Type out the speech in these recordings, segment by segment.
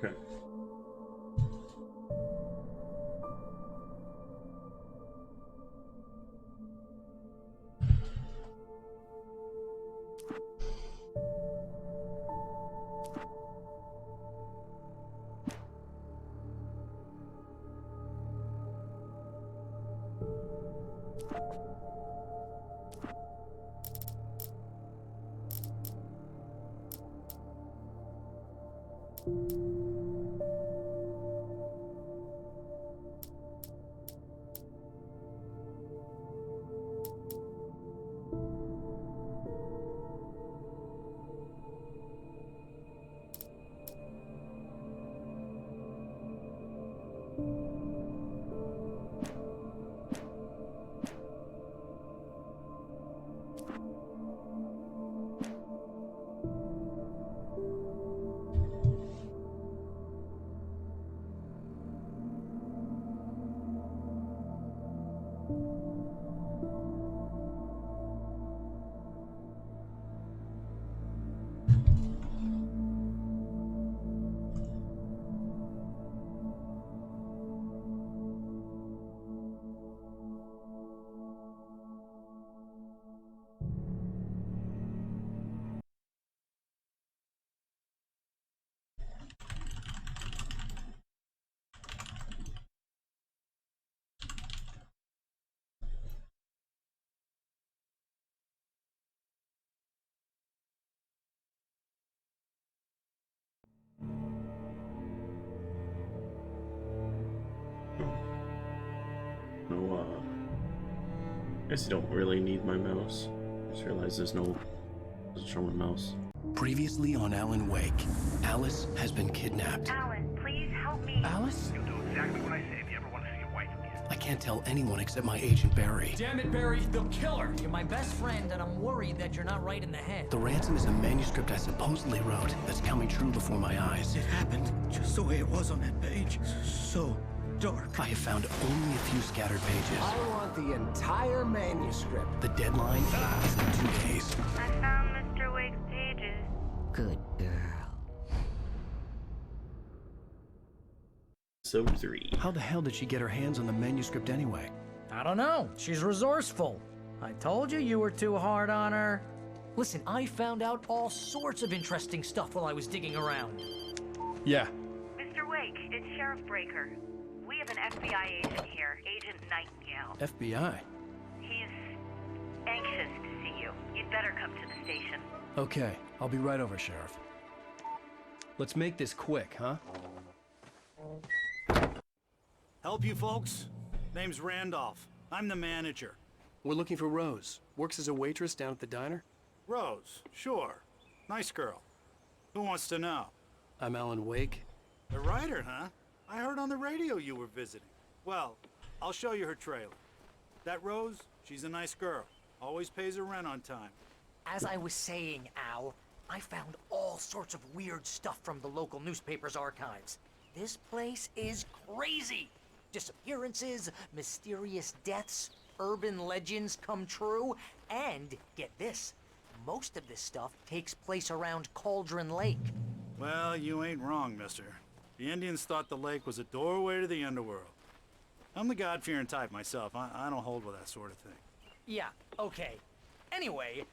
Okay. No, I guess you don't really need my mouse. I just realized doesn't show my mouse. Previously on Alan Wake, Alice has been kidnapped. Alan, please help me. Alice? You'll do exactly what I say if you ever want to see your wife again. I can't tell anyone except my agent Barry. Damn it, Barry, they'll kill her. You're my best friend, and I'm worried that you're not right in the head. The ransom is a manuscript I supposedly wrote that's coming true before my eyes. It happened just the way it was on that page. So dark. I have found only a few scattered pages. I want the entire manuscript. The deadline is in 2 days. I found Mr. Wake's pages. Good girl. So 3. How the hell did she get her hands on the manuscript anyway? I don't know. She's resourceful. I told you you were too hard on her. Listen, I found out all sorts of interesting stuff while I was digging around. Yeah. Mr. Wake, it's Sheriff Breaker. We have an FBI agent here, Agent Nightingale. FBI. He's anxious to see you. You'd better come to the station. Okay, I'll be right over, Sheriff. Let's make this quick, huh? Help you folks? Name's Randolph. I'm the manager. We're looking for Rose. Works as a waitress down at the diner. Rose, sure. Nice girl. Who wants to know? I'm Alan Wake. The writer, huh? I heard on the radio you were visiting. Well, I'll show you her trailer. That Rose, she's a nice girl. Always pays her rent on time. As I was saying, Al, I found all sorts of weird stuff from the local newspaper's archives. This place is crazy. Disappearances, mysterious deaths, urban legends come true, and get this, most of this stuff takes place around Cauldron Lake. Well, you ain't wrong, mister. The Indians thought the lake was a doorway to the underworld. I'm the God-fearing type myself. I don't hold with that sort of thing. Yeah, okay. Anyway,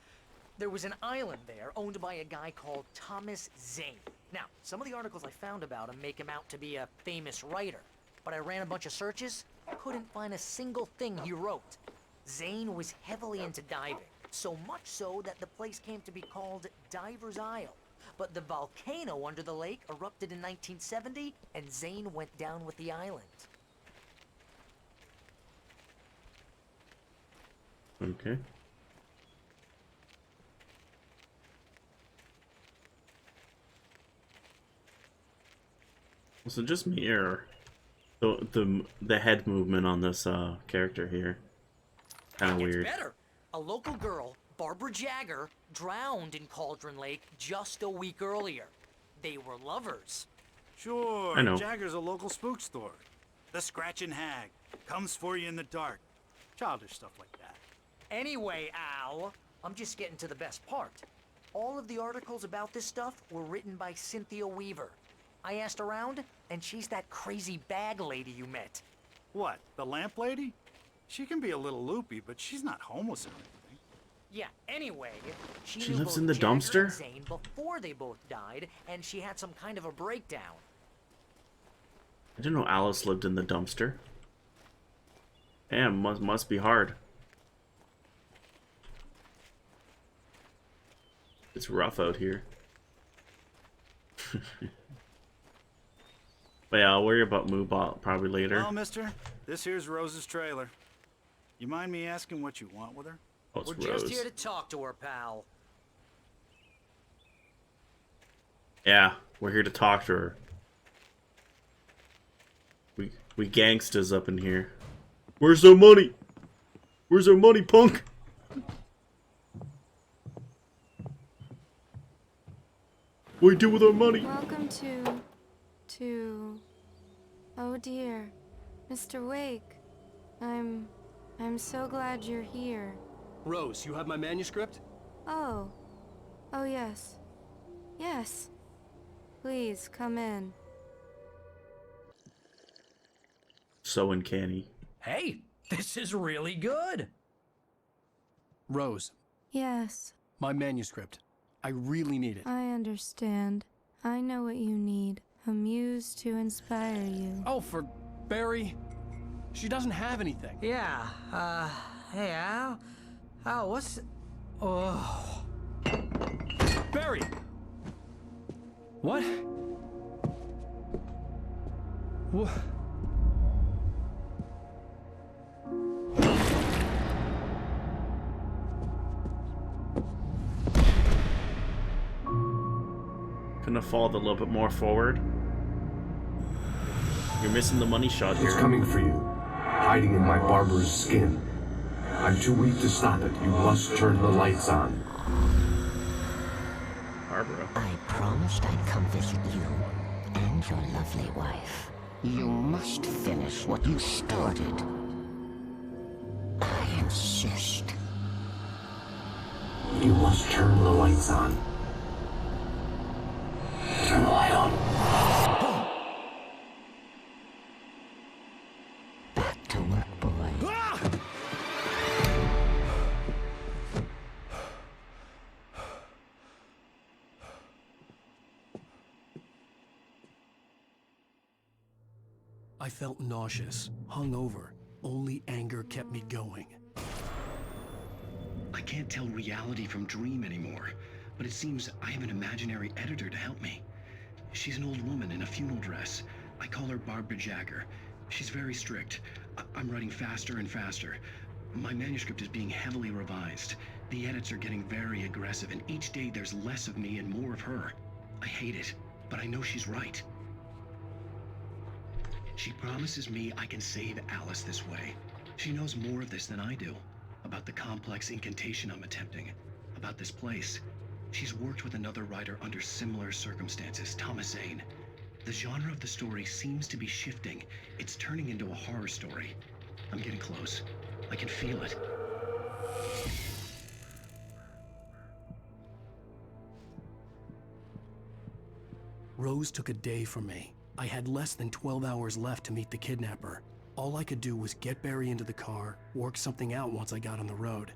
there was an island there owned by a guy called Thomas Zane. Now, some of the articles I found about him make him out to be a famous writer, but I ran a bunch of searches, couldn't find a single thing he wrote. Zane was heavily into diving, so much so that the place came to be called Diver's Isle. But the volcano under the lake erupted in 1970, and Zane went down with the island. Okay. So just me or the head movement on this character here. Kind of Gets weird. better. A local girl, Barbara Jagger, drowned in Cauldron Lake just a week earlier. They were lovers. Sure, I know. Jagger's a local spook store. The Scratching Hag comes for you in the dark. Childish stuff like that. Anyway, Al, I'm just getting to the best part. All of the articles about this stuff were written by Cynthia Weaver. I asked around, and she's that crazy bag lady you met. What, the lamp lady? She can be a little loopy, but she's not homeless or anything. Yeah, anyway, She knew lives both in the Jagger dumpster? and Zane before they both died, and she had some kind of a breakdown. I didn't know Alice lived in the dumpster. Damn, must be hard. It's rough out here. But yeah, I'll worry about Moobot probably later. Well, mister, this here's Rose's trailer. You mind me asking what you want with her? Oh, it's We're Rose. just here to talk to her, pal. Yeah, we're here to talk to her. We gangstas up in here. Where's our money? Where's our money, punk? What do we do with our money? Welcome to... Oh dear, Mr. Wake. I'm so glad you're here. Rose, you have my manuscript? Oh. Oh yes. Yes. Please, come in. So uncanny. Hey, this is really good. Rose, Yes, my manuscript. I really need it. I understand. I know what you need. A muse to inspire you. Oh, for Barry. She doesn't have anything. Yeah, hey, Al? Al, what's... Oh... Barry! What? What? Couldn't have followed a little bit more forward. You're missing the money shot It's here. coming for you, hiding in my barber's skin. I'm too weak to stop it. You must turn the lights on. Barbara. I promised I'd come visit you and your lovely wife. You must finish what you started. I insist. You must turn the lights on. Turn the light on. Back to work, boy. I felt nauseous, hungover. Only anger kept me going. I can't tell reality from dream anymore, but it seems I have an imaginary editor to help me. She's an old woman in a funeral dress. I call her Barbara Jagger. She's very strict. I'm writing faster and faster. My manuscript is being heavily revised. The edits are getting very aggressive, and each day there's less of me and more of her. I hate it, but I know she's right. She promises me I can save Alice this way. She knows more of this than I do. About the complex incantation I'm attempting. About this place. She's worked with another writer under similar circumstances, Thomas Zane. The genre of the story seems to be shifting. It's turning into a horror story. I'm getting close. I can feel it. Rose took a day from me. I had less than 12 hours left to meet the kidnapper. All I could do was get Barry into the car, work something out once I got on the road.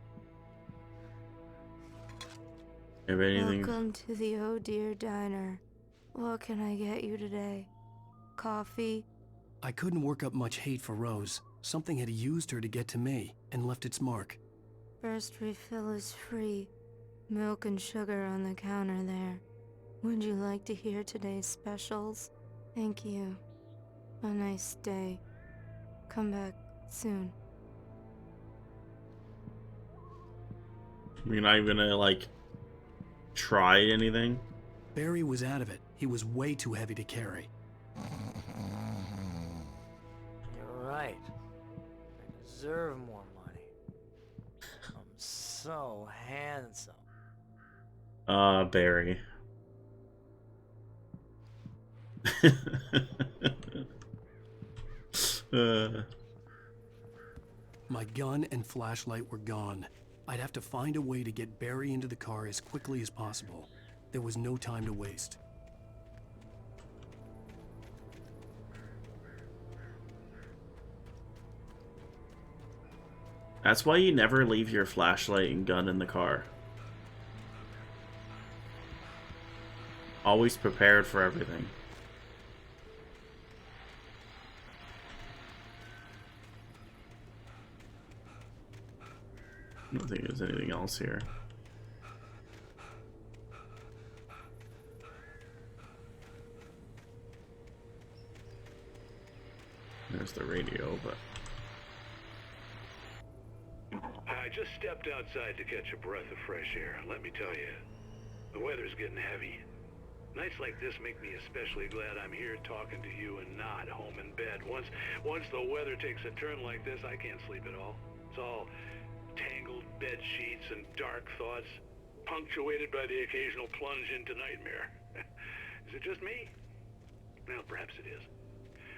Have anything? Welcome to the Oh Dear Diner. What can I get you today? Coffee? I couldn't work up much hate for Rose. Something had used her to get to me and left its mark. First refill is free. Milk and sugar on the counter there. Would you like to hear today's specials? Thank you. A nice day. Come back soon. You're not even gonna, like, try anything? Barry was out of it. He was way too heavy to carry. You're right. I deserve more money. I'm so handsome. Barry. My gun and flashlight were gone. I'd have to find a way to get Barry into the car as quickly as possible. There was no time to waste. That's why you never leave your flashlight and gun in the car. Always prepared for everything. I don't think there's anything else here. There's the radio, but... I just stepped outside to catch a breath of fresh air. Let me tell you, the weather's getting heavy. Nights like this make me especially glad I'm here talking to you and not home in bed. Once the weather takes a turn like this, I can't sleep at all. It's all tangled bed sheets and dark thoughts, punctuated by the occasional plunge into nightmare. Is it just me? Well, perhaps it is.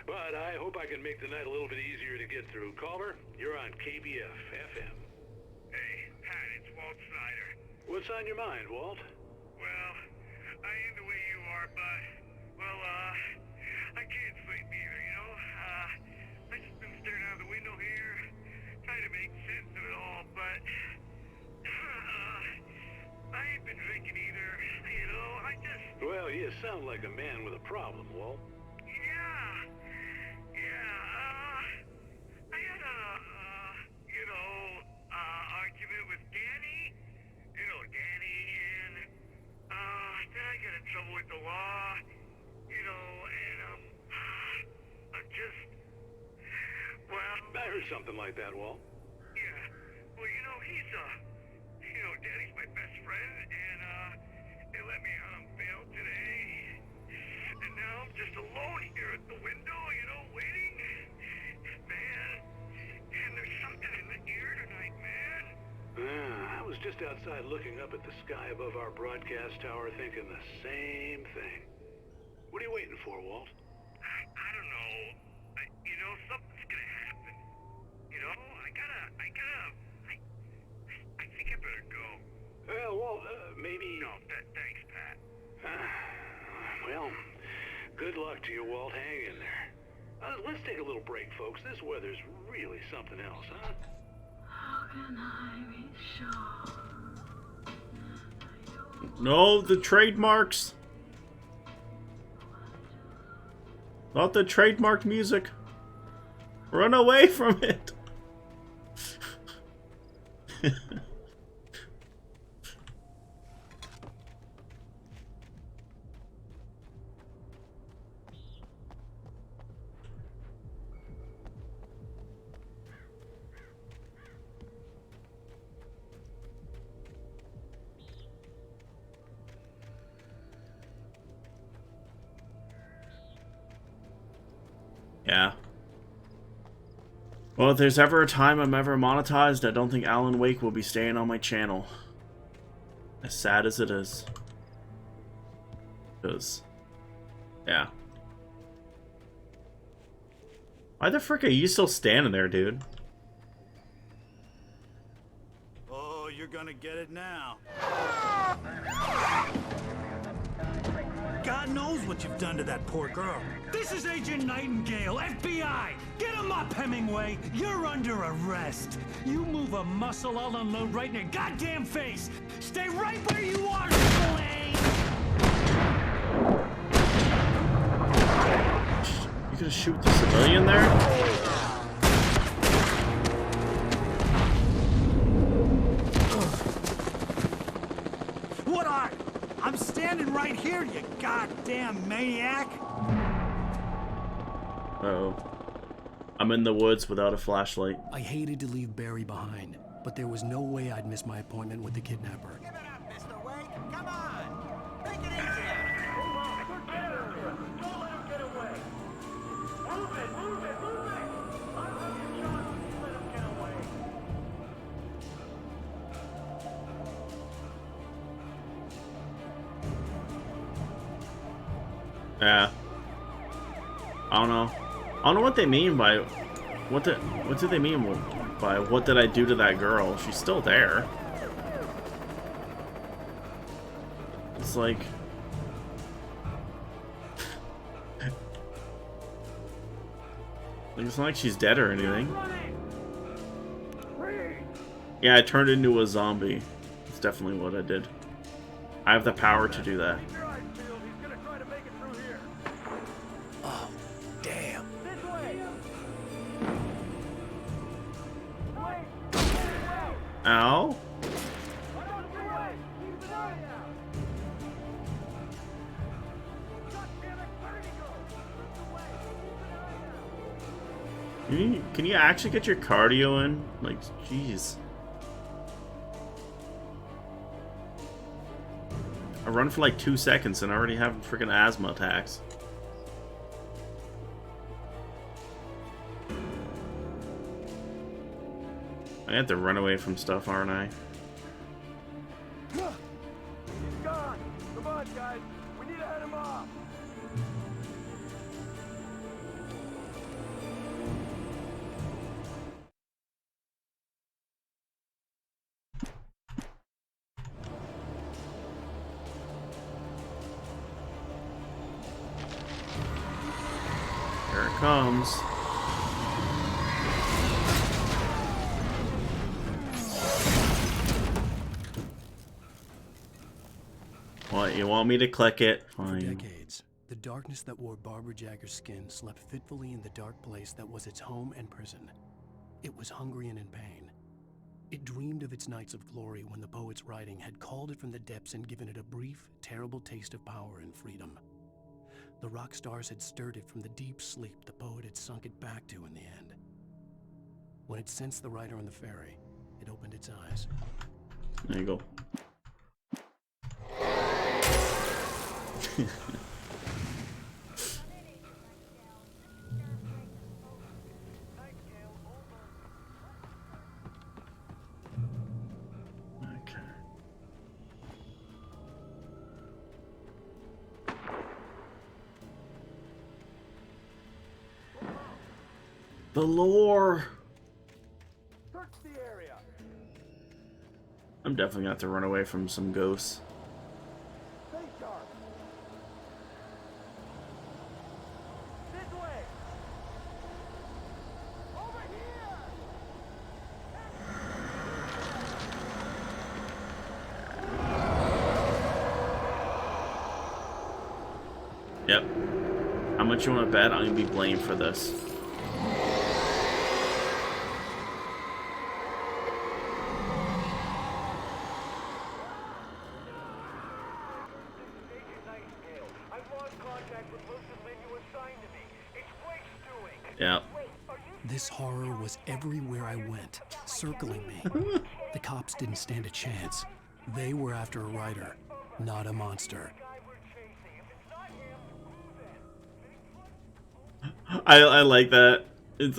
But I hope I can make the night a little bit easier to get through. Caller, you're on KBF FM. Hey, Pat, it's Walt Snyder. What's on your mind, Walt? Well, I ain't the way you are, but, well, I can't sleep either, you know? I just been staring out the window here, trying to make sense of it all, but, I ain't been drinking either, you know? I just... Well, you sound like a man with a problem, Walt. I had a, argument with Danny. You know, Danny, and, then I got in trouble with the law, you know, and, I'm just, well... I heard something like that, Walt. Yeah. Well, you know, Danny's my best friend, and, they let me out on bail today. And now I'm just alone here at the window, you know, waiting. Man, and there's something in the air tonight, man. I was just outside looking up at the sky above our broadcast tower thinking the same thing. What are you waiting for, Walt? I don't know. You know, something's gonna happen. You know, I think I better go. Well, Walt, maybe... No, thanks, Pat. Well, good luck to you, Walt. Hang in there. Let's take a little break, folks. This weather's really something else, huh? How can I be sure? No, the trademarks. Not the trademarked music. Run away from it. Yeah. Well, if there's ever a time I'm ever monetized, I don't think Alan Wake will be staying on my channel. As sad as it is. Because, yeah. Why the frick are you still standing there, dude? Oh, you're gonna get it now. God knows what you've done to that poor girl. This is Agent Nightingale, FBI! Get him up, Hemingway! You're under arrest! You move a muscle, I'll unload right in your goddamn face! Stay right where you are, Slane! You gonna shoot the civilian there? What are you? I'm standing right here, you goddamn maniac! Uh-oh. I'm in the woods without a flashlight. I hated to leave Barry behind, but there was no way I'd miss my appointment with the kidnapper. Give it up, Mr. Wake! Come on! Take it easy! Move on! Don't let him get away! Move it! Move it! Move it! I'll have you shot if you let him get away! Yeah. I don't know. I don't know what they mean by what do they mean by what did I do to that girl? She's still there. It's like it's not like she's dead or anything. Yeah, I turned into a zombie. That's definitely what I did. I have the power to do that. Keep your eyes peeled. He's gonna try to make it through here. Oh, damn. This way. Ow. Can you actually get your cardio in? Like, jeez. I run for like 2 seconds and I already have freaking asthma attacks. I have to run away from stuff, aren't I? He's gone. Come on, guys. We need to head him off. Here it comes. What, you want me to click it? Fine. For decades, the darkness that wore Barbara Jagger's skin slept fitfully in the dark place that was its home and prison. It was hungry and in pain. It dreamed of its nights of glory when the poet's writing had called it from the depths and given it a brief, terrible taste of power and freedom. The rock stars had stirred it from the deep sleep the poet had sunk it back to in the end. When it sensed the writer on the ferry, it opened its eyes. There you go. The lore. Search the area. I'm definitely gonna have to run away from some ghosts. Stay sharp. This way. Over here. Yep. How much you want to bet I'm gonna be blamed for this? Yep. This horror was everywhere I went, circling me. The cops didn't stand a chance. They were after a writer, not a monster. I like that.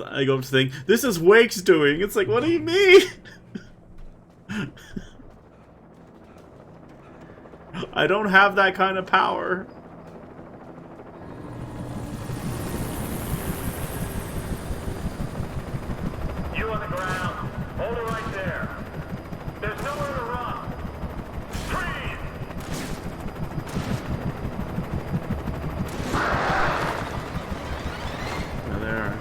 I go up to think, this is Wake's doing. It's like, what do you mean? I don't have that kind of power. You on the ground. Hold it right there. There's nowhere to run. Freeze! Now there.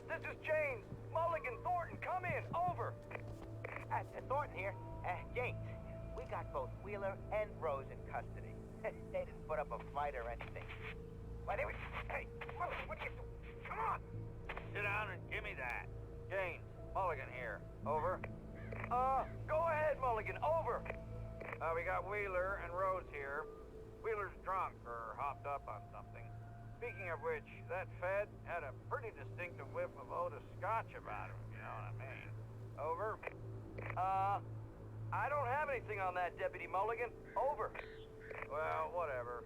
This is James. Mulligan, Thornton, come in. Over. Thornton here. James, we got both Wheeler and Rose in custody. They didn't put up a fight or anything. Why, they were... Hey, what are you doing? Come on! Sit down and give me that. James, Mulligan here. Over. Go ahead, Mulligan. Over. We got Wheeler and Rose here. Wheeler's drunk or hopped up on something. Speaking of which, that Fed had a pretty distinctive whiff of Otis Scotch about him, you know what I mean. Over. I don't have anything on that, Deputy Mulligan. Over. Well, whatever.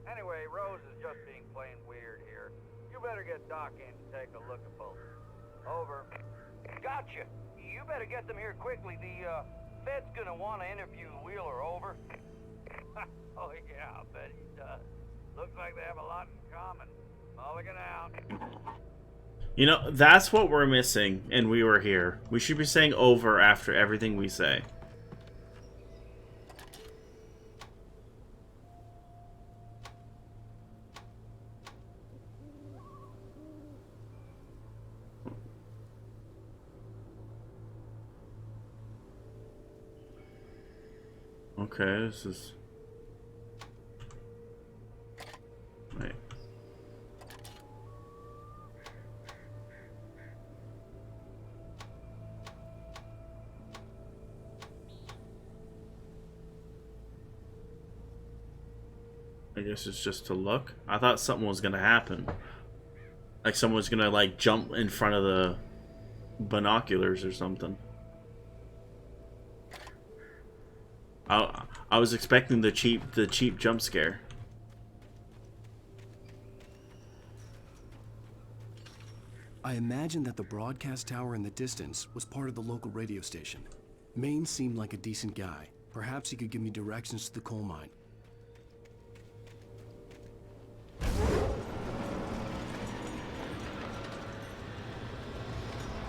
Anyway, Rose is just being plain weird here. You better get Doc in to take a look at both. Over. Gotcha. You better get them here quickly. The Fed's gonna want to interview Wheeler, over. Oh, yeah, I bet he does. Looks like they have a lot in common. Mulligan out. You know, that's what we're missing, and we were here. We should be saying over after everything we say. Okay, this is... Wait. I guess it's just to look. I thought something was gonna happen. Like someone was gonna like jump in front of the binoculars or something. I was expecting the cheap jump scare. I imagined that the broadcast tower in the distance was part of the local radio station. Maine seemed like a decent guy. Perhaps he could give me directions to the coal mine.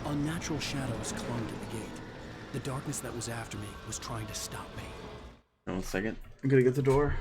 Unnatural shadows clung to the gate. The darkness that was after me was trying to stop me. 1 second. I'm gonna get the door.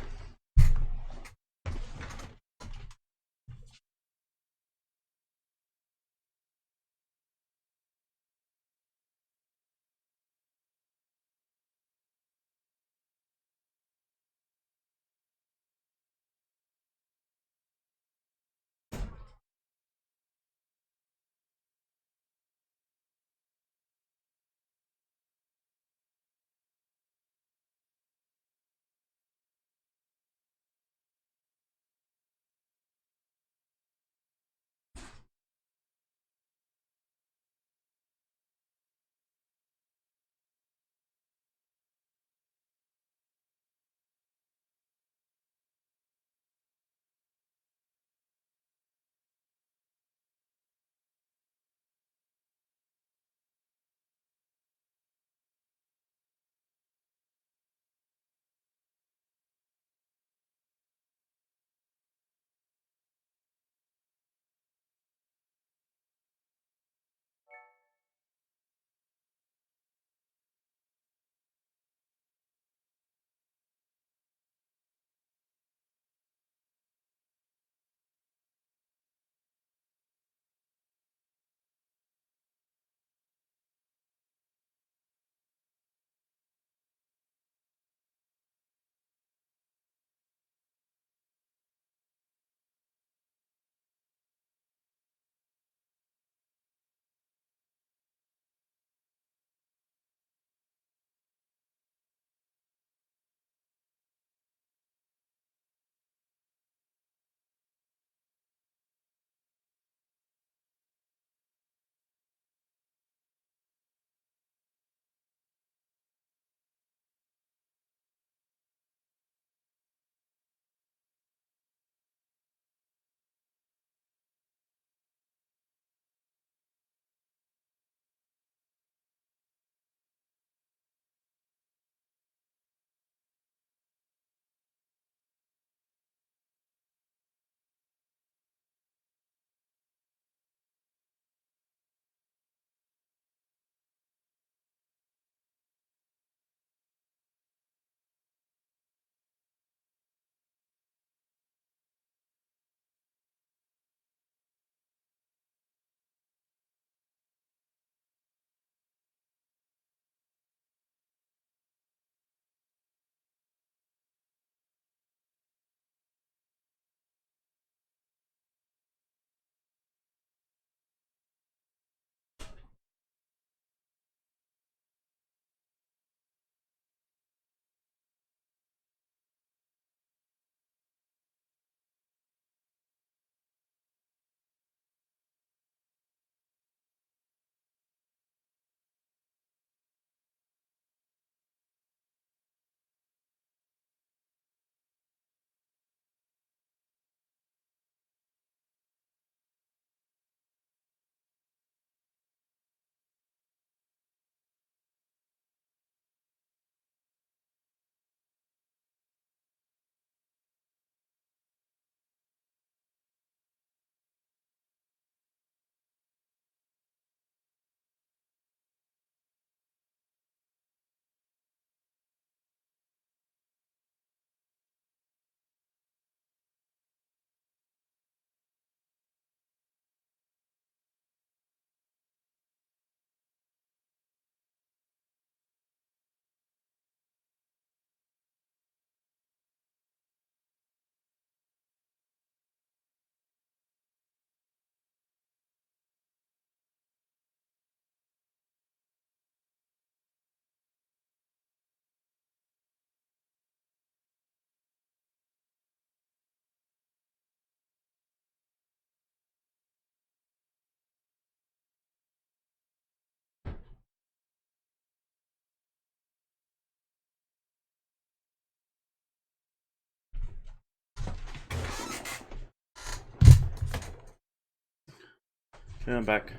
Yeah, I'm back.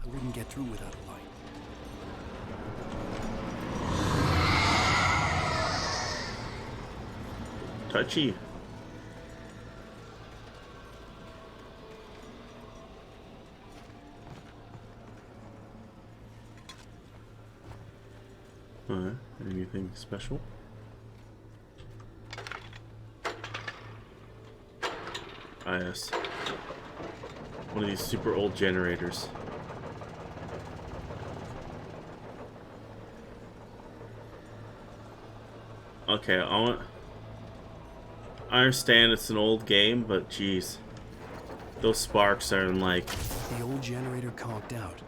I wouldn't get through without a light. Touchy. Anything special? Ah, yes. One of these super old generators. Okay, I understand it's an old game, but geez. Those sparks are in like... The old generator conked out.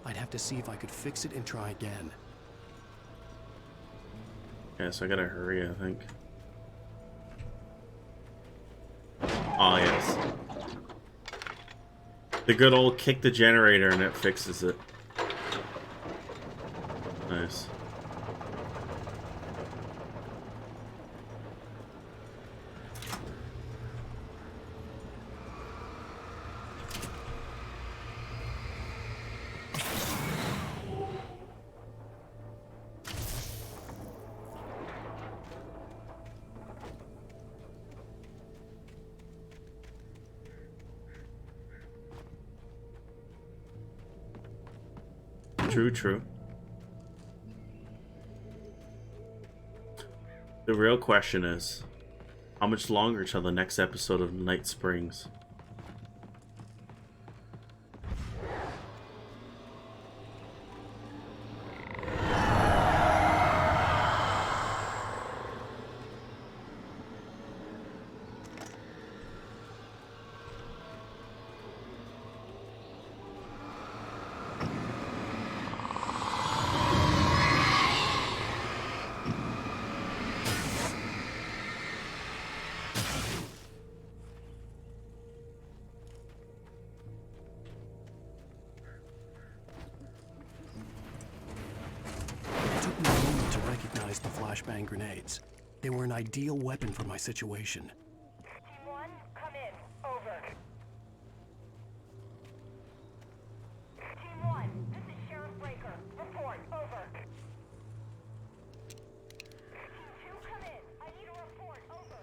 I'd have to see if I could fix it and try again. Yeah, so I gotta hurry, I think. Oh, yes. The good old kick the generator and it fixes it. Nice. True, true. The real question is, how much longer till the next episode of Night Springs? The flashbang grenades. They were an ideal weapon for my situation. Team 1, come in. Over. Team 1, this is Sheriff Breaker. Report. Over. Team 2, come in. I need a report. Over.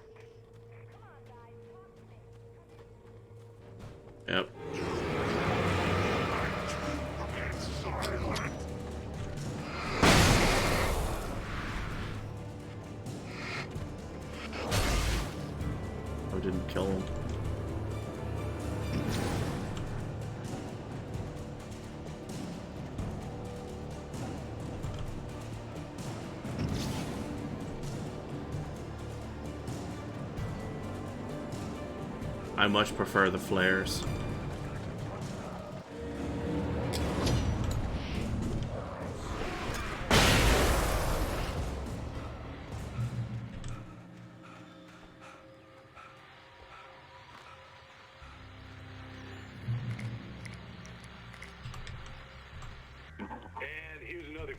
Come on, guys. Talk to me. Yep. Didn't kill him. I much prefer the flares.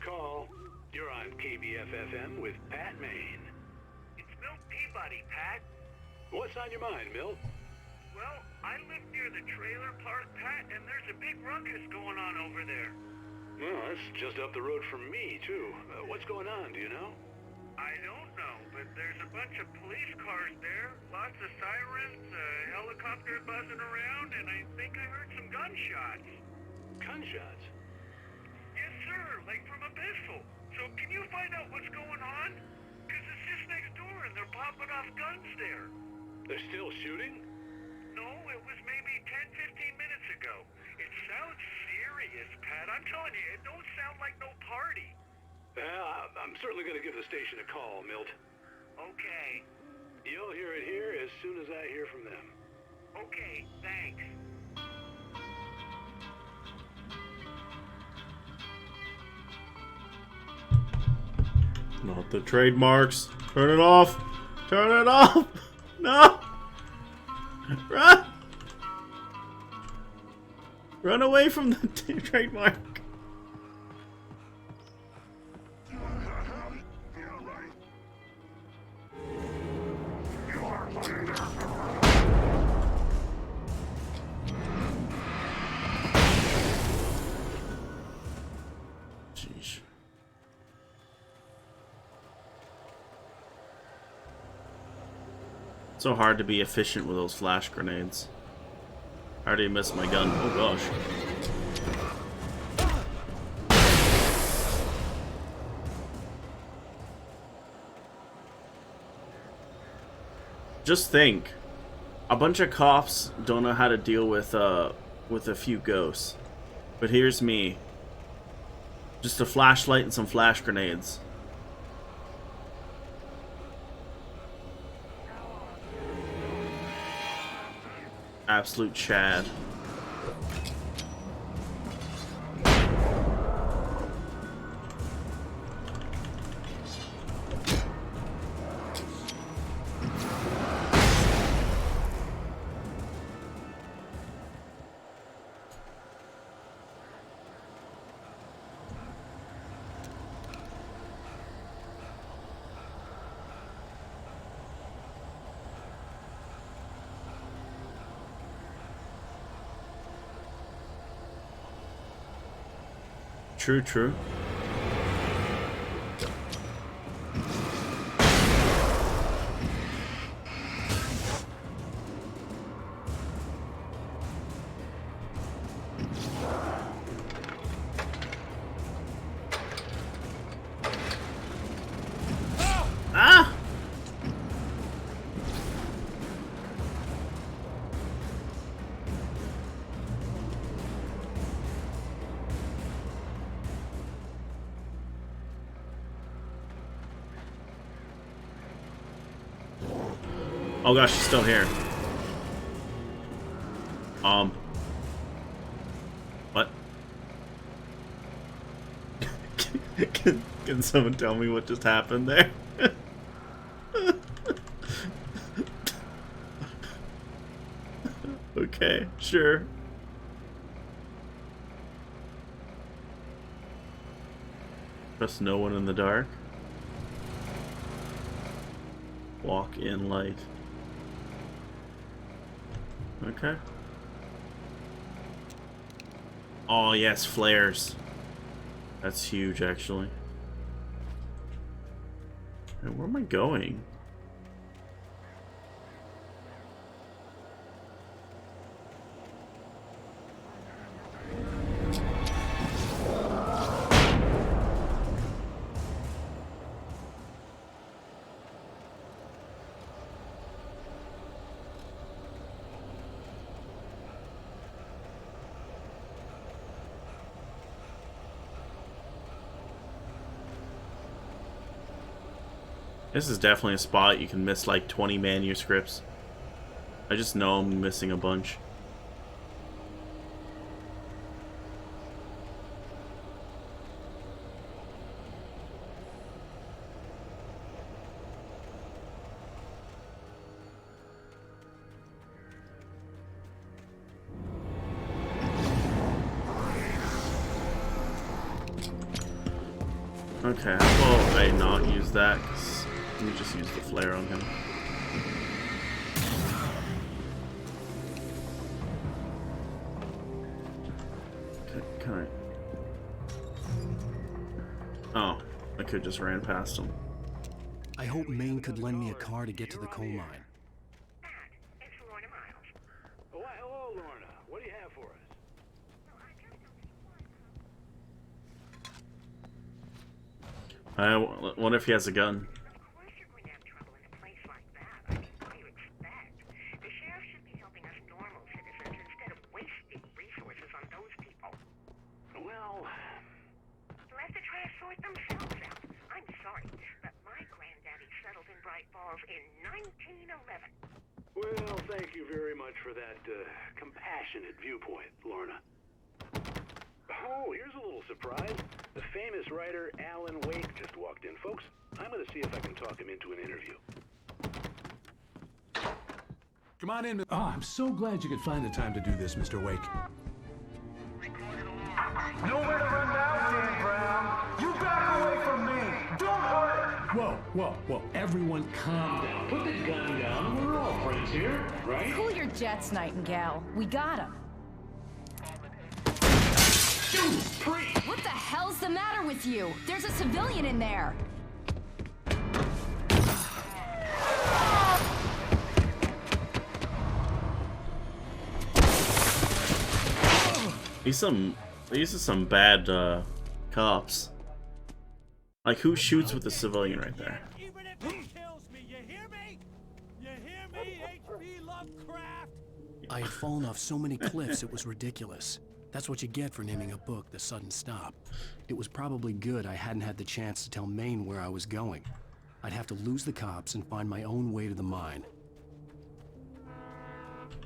Call. You're on KBF-FM with Pat Maine. It's Milt Peabody, Pat. What's on your mind, Milt? Well, I live near the trailer park, Pat, and there's a big ruckus going on over there. Well, that's just up the road from me, too. What's going on, do you know? I don't know, but there's a bunch of police cars there, lots of sirens, a helicopter buzzing around, and I think I heard some gunshots. Gunshots? Yes, sir, like from a pistol. So can you find out what's going on? Because it's just next door and they're popping off guns there. They're still shooting? No, it was maybe 10, 15 minutes ago. It sounds serious, Pat. I'm telling you, it don't sound like no party. I'm certainly going to give the station a call, Milt. Okay. You'll hear it here as soon as I hear from them. Okay, thanks. Not the trademarks. Turn it off. Turn it off. No. Run. Run away from the trademark. So hard to be efficient with those flash grenades. I already missed my gun. Oh gosh. Just think, a bunch of cops don't know how to deal with a few ghosts. But here's me. Just a flashlight and some flash grenades. Absolute Chad. True, true. Ah! Oh gosh, she's still here. What? Can someone tell me what just happened there? Okay, sure. Trust no one in the dark. Walk in light. Okay. Oh yes, flares. That's huge, actually. Hey, where am I going? This is definitely a spot you can miss like 20 manuscripts. I just know I'm missing a bunch. Okay, how about I not use that? 'Cause let me just use the flare on him. Can I? Oh, I could just ran past him. I hope Maine could lend me a car to get to the coal mine. It's Lorna Miles. Oh, hello, Lorna. What do you have for us? I wonder if he has a gun. Of course you're going to have trouble in a place like that. I mean, what do you expect? The sheriff should be helping us normal citizens instead of wasting resources on those people. Well, They'll have to try to sort themselves out. I'm sorry, but my granddaddy settled in Bright Falls in 1911. well, thank you very much for that compassionate viewpoint, Lorna. Oh, here's a little surprise. The famous writer Alan Wake just walked in, folks. I'm going to see if I can talk him into an interview. Come on in. Oh, I'm so glad you could find the time to do this, Mr. Wake. Nowhere to run now, Dan Brown. You back away from me. Don't hurt. Whoa, whoa, whoa. Everyone calm down. Put the gun down. We're all friends here, right? Cool your jets, Nightingale. We got him. What the hell's the matter with you? There's a civilian in there. These are some bad cops. Like, who shoots with a civilian right there? Even if he kills me, you hear me? You hear me, H.P. Lovecraft? I had fallen off so many cliffs it was ridiculous. That's what you get for naming a book The Sudden Stop. It was probably good I hadn't had the chance to tell Maine where I was going. I'd have to lose the cops and find my own way to the mine.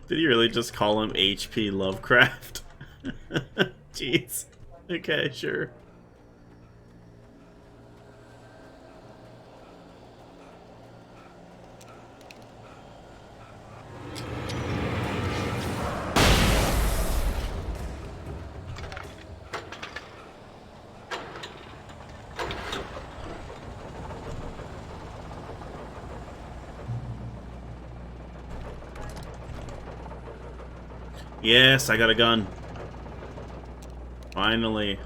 Did you really just call him H.P. Lovecraft? Jeez. Okay, sure. Yes, I got a gun. Finally.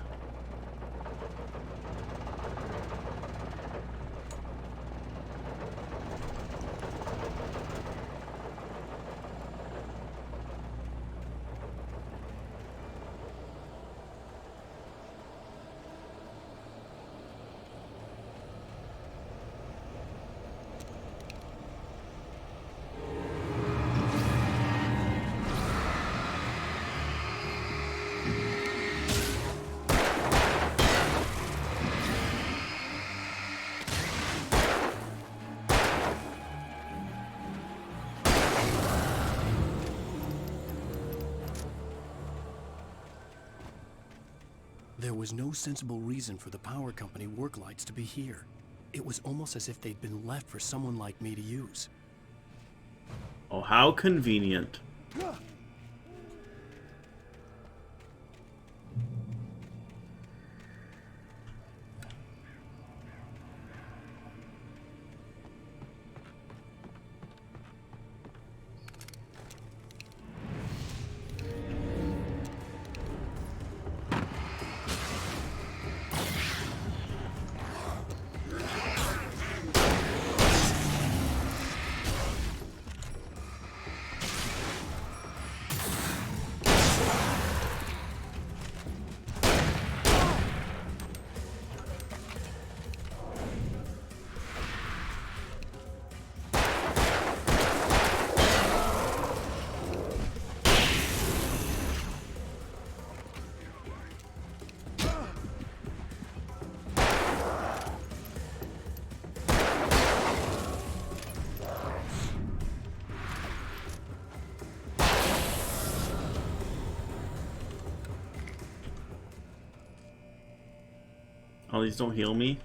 There was no sensible reason for the power company work lights to be here. It was almost as if they'd been left for someone like me to use. Oh, how convenient. Oh, these don't heal me?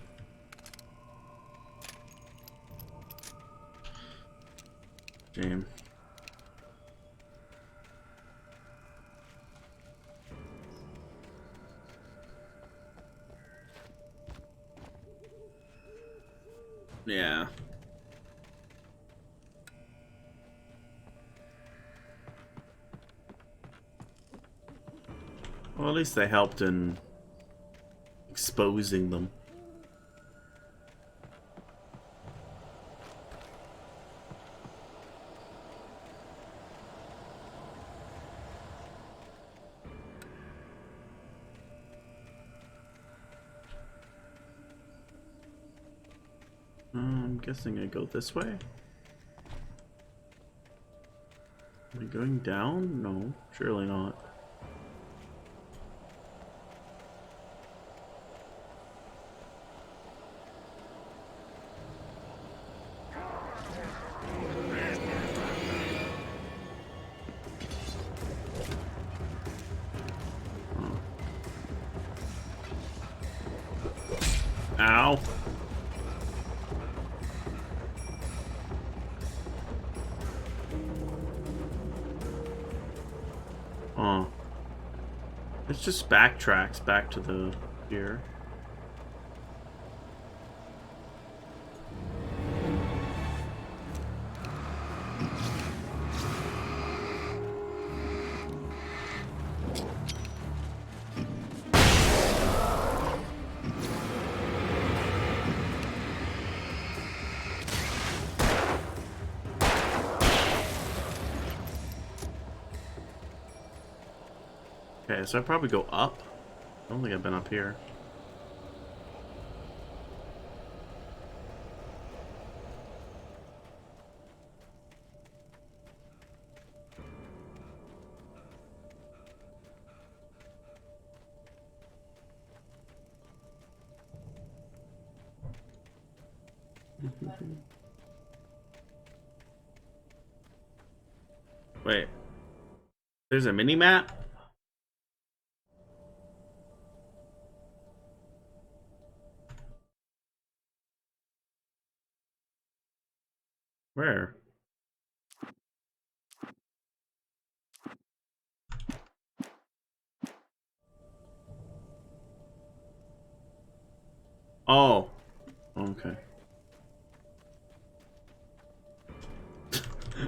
Shame. Yeah. Well, at least they helped in exposing them. I'm guessing I go this way. Am I going down? No, surely not. Ow. Oh. It just backtracks back to the pier. Okay, so I probably go up. I don't think I've been up here. Wait. There's a mini map? Where? Oh. Okay.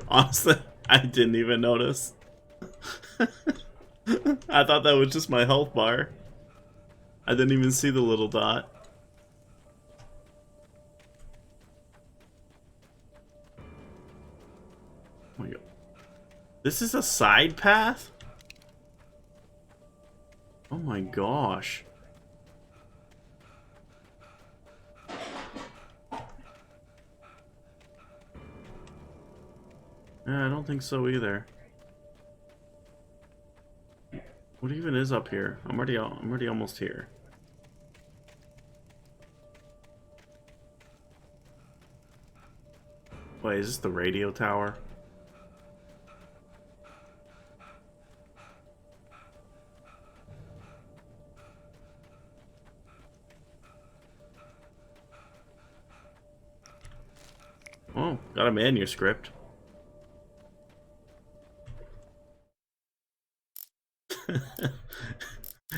Honestly, I didn't even notice. I thought that was just my health bar. I didn't even see the little dot. Oh my god. This is a side path? Oh my gosh. Yeah, I don't think so either. What even is up here? I'm already almost here. Wait, is this the radio tower? Oh, got a manuscript.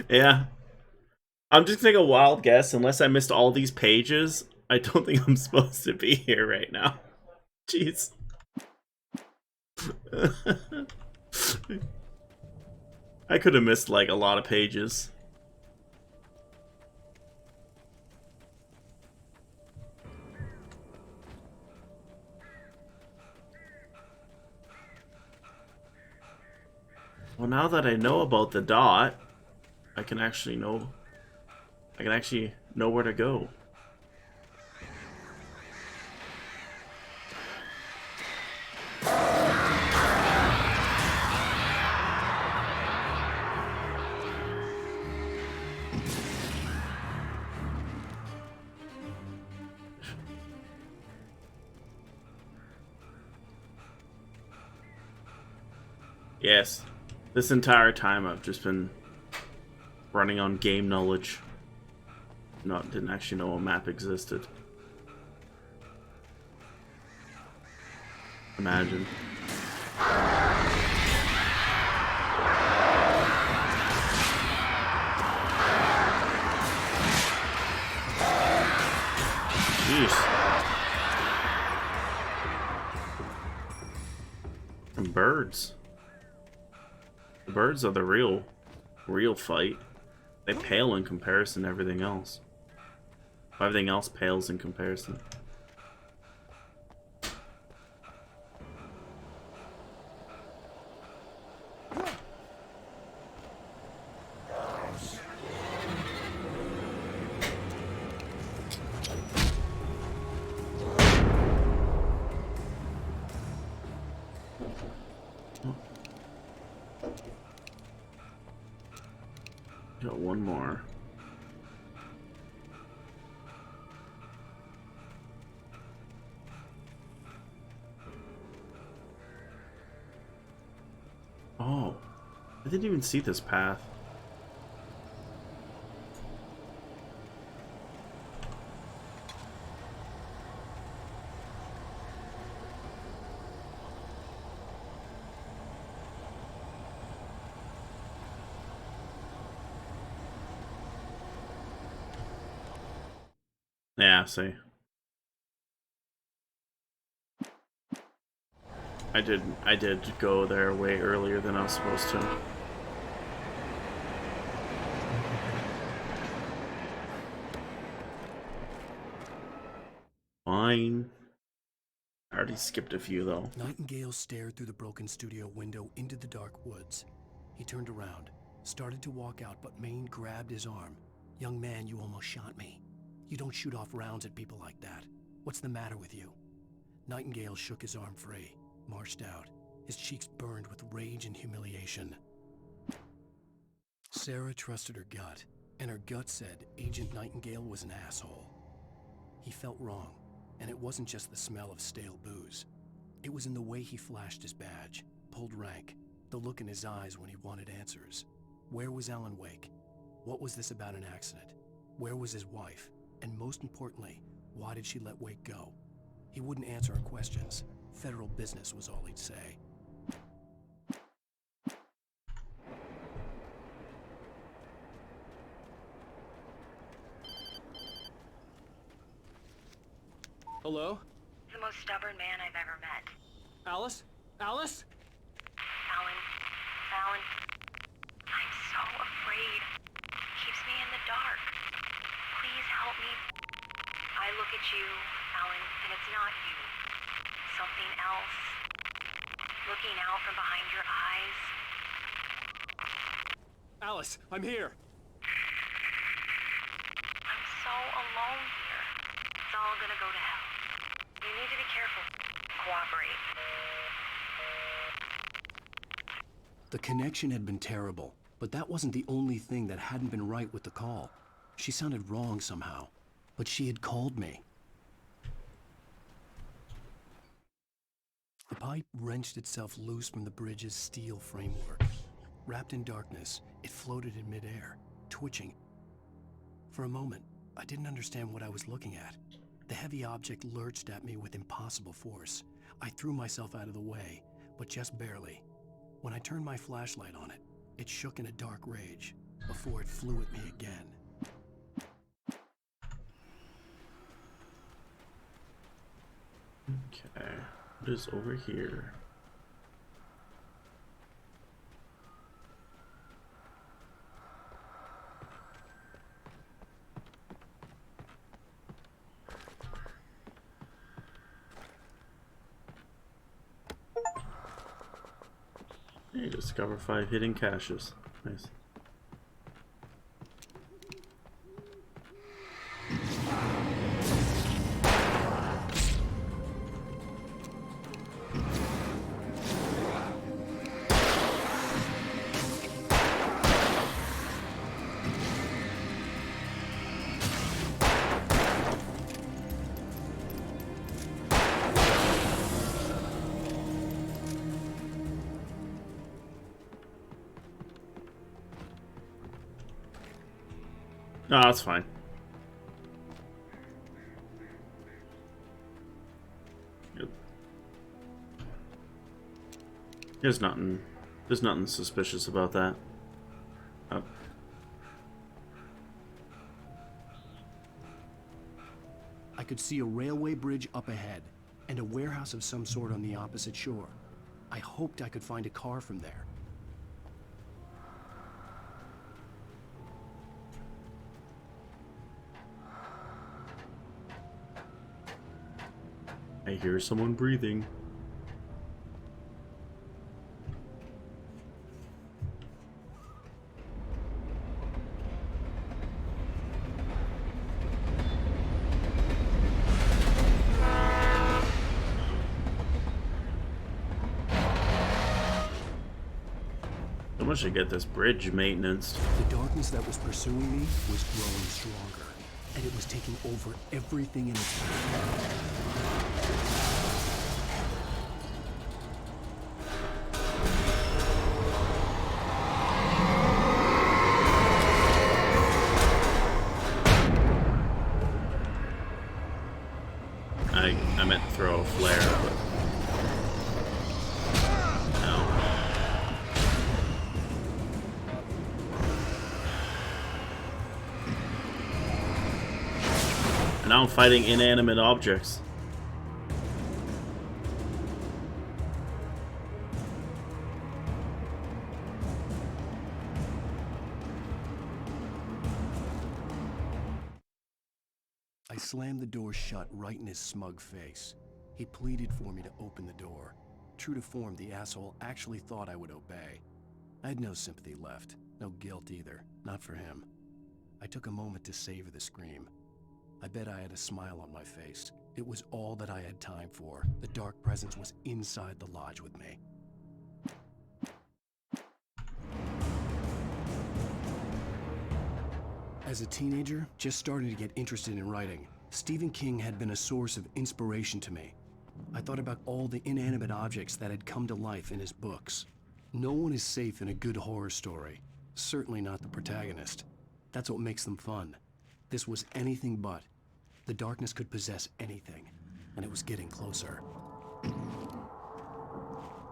Yeah. I'm just gonna take a wild guess. Unless I missed all these pages, I don't think I'm supposed to be here right now. Jeez. I could have missed like a lot of pages. Well, now that I know about the dot, I can actually know where to go. Yes. This entire time I've just been running on game knowledge. Didn't actually know a map existed. Imagine. Jeez. And birds. The birds are the real fight. They pale in comparison to everything else. Everything else pales in comparison. Got one more. Oh, I didn't even see this path. Yeah, see. I did go there way earlier than I was supposed to. Fine. I already skipped a few though. Nightingale stared through the broken studio window into the dark woods. He turned around, started to walk out, but Maine grabbed his arm. "Young man, you almost shot me. You don't shoot off rounds at people like that. What's the matter with you?" Nightingale shook his arm free, marched out. His cheeks burned with rage and humiliation. Sarah trusted her gut, and her gut said Agent Nightingale was an asshole. He felt wrong, and it wasn't just the smell of stale booze. It was in the way he flashed his badge, pulled rank, the look in his eyes when he wanted answers. Where was Alan Wake? What was this about an accident? Where was his wife? And most importantly, why did she let Wake go? He wouldn't answer her questions. Federal business was all he'd say. Hello? The most stubborn man I've ever met. Alice? Alice? Alan. I'm so afraid. He keeps me in the dark. Please help me. I look at you, Alan, and it's not you. Something else. Looking out from behind your eyes. Alice, I'm here. I'm so alone here. It's all gonna go to hell. You need to be careful. Cooperate. The connection had been terrible, but that wasn't the only thing that hadn't been right with the call. She sounded wrong somehow, but she had called me. The pipe wrenched itself loose from the bridge's steel framework. Wrapped in darkness, it floated in midair, twitching. For a moment, I didn't understand what I was looking at. The heavy object lurched at me with impossible force. I threw myself out of the way, but just barely. When I turned my flashlight on it, it shook in a dark rage before it flew at me again. Okay, what is over here? You discover 5 hidden caches. Nice. No, that's fine. Yep. There's nothing suspicious about that. Oh. I could see a railway bridge up ahead, and a warehouse of some sort on the opposite shore. I hoped I could find a car from there. I hear someone breathing. Someone should get this bridge maintenance. The darkness that was pursuing me was growing stronger, and it was taking over everything in its path. I meant to throw a flare, but no. And now I'm fighting inanimate objects. I slammed the door shut right in his smug face. He pleaded for me to open the door. True to form, the asshole actually thought I would obey. I had no sympathy left. No guilt either, not for him. I took a moment to savor the scream. I bet I had a smile on my face. It was all that I had time for. The dark presence was inside the lodge with me. As a teenager, just starting to get interested in writing, Stephen King had been a source of inspiration to me. I thought about all the inanimate objects that had come to life in his books. No one is safe in a good horror story. Certainly not the protagonist. That's what makes them fun. This was anything but. The darkness could possess anything, and it was getting closer.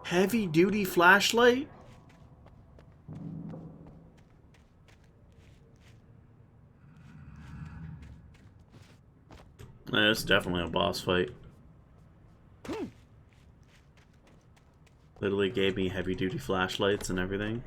Heavy-duty flashlight? Yeah, it's definitely a boss fight. Literally gave me heavy-duty flashlights and everything.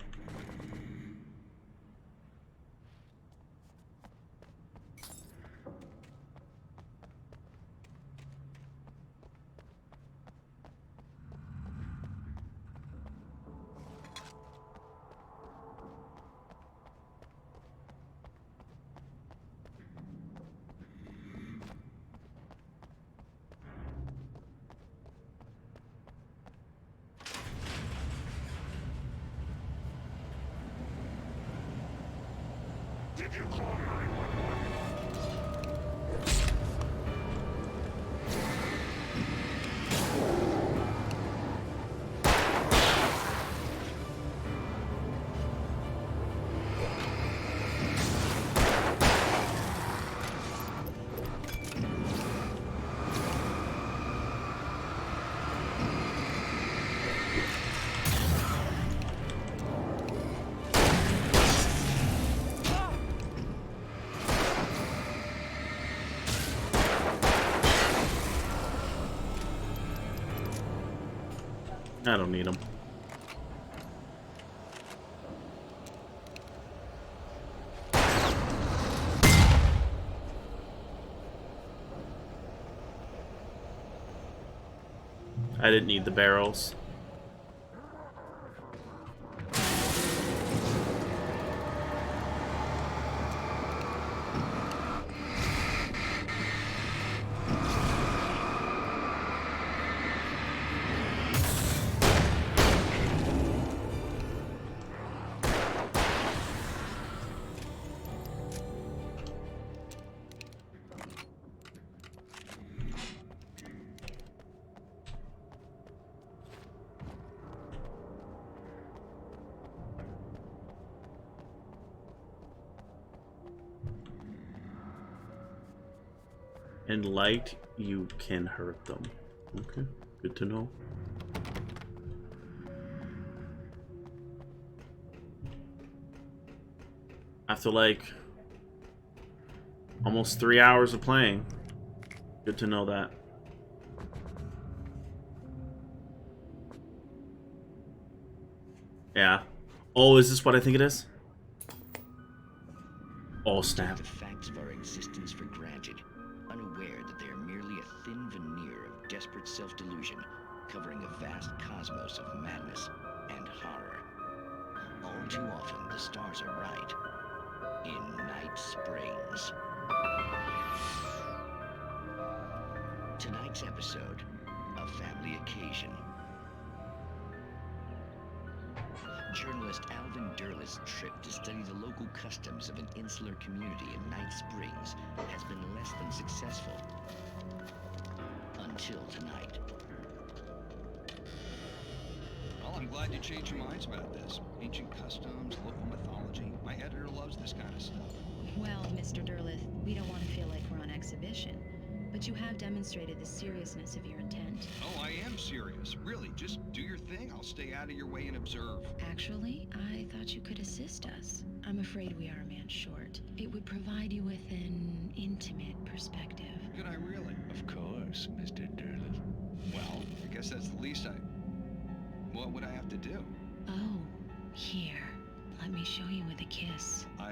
Did you call 911? I don't need them. I didn't need the barrels. In light, you can hurt them. Okay, good to know. After like almost 3 hours of playing, good to know that. Yeah. Oh, is this what I think it is? Oh, snap. The facts of our existence for granted, unaware that they are merely a thin veneer of desperate self-delusion, covering a vast cosmos of madness and horror. All too often, the stars are right. In Night Springs. Tonight's episode, a family occasion. Journalist Alvin Derlis' trip to study the local customs of an insular community in Night Springs has been less than successful. Until tonight. Well, I'm glad you changed your minds about this. Ancient customs, local mythology. My editor loves this kind of stuff. Well, Mr. Derlith, we don't want to feel like we're on exhibition, but you have demonstrated the seriousness of your intent. Oh, I am serious. Really, just do your thing. I'll stay out of your way and observe. Actually, I thought you could assist us. I'm afraid we are a man short. It would provide you with an intimate perspective. Could I really? Of course, Mr. Derlith. Well, I guess that's the least what would I have to do? Oh, here. Let me show you with a kiss. What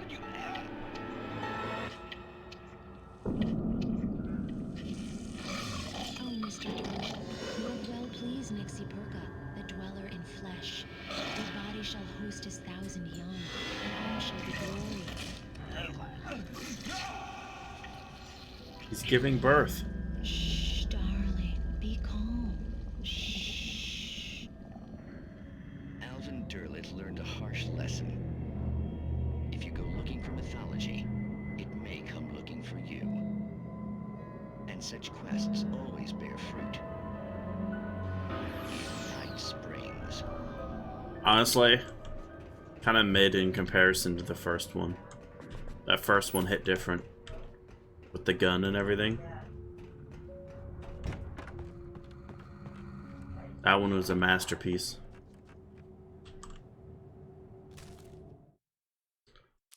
did you... Oh, Mr. Derlith. He's giving birth. Shh, darling. Be calm. Shh. Alvin Derleth learned a harsh lesson. If you go looking for mythology, it may come looking for you. And such quests always bear fruit. Night Springs. Honestly, kind of mid in comparison to the first one. That first one hit different. With the gun and everything. That one was a masterpiece.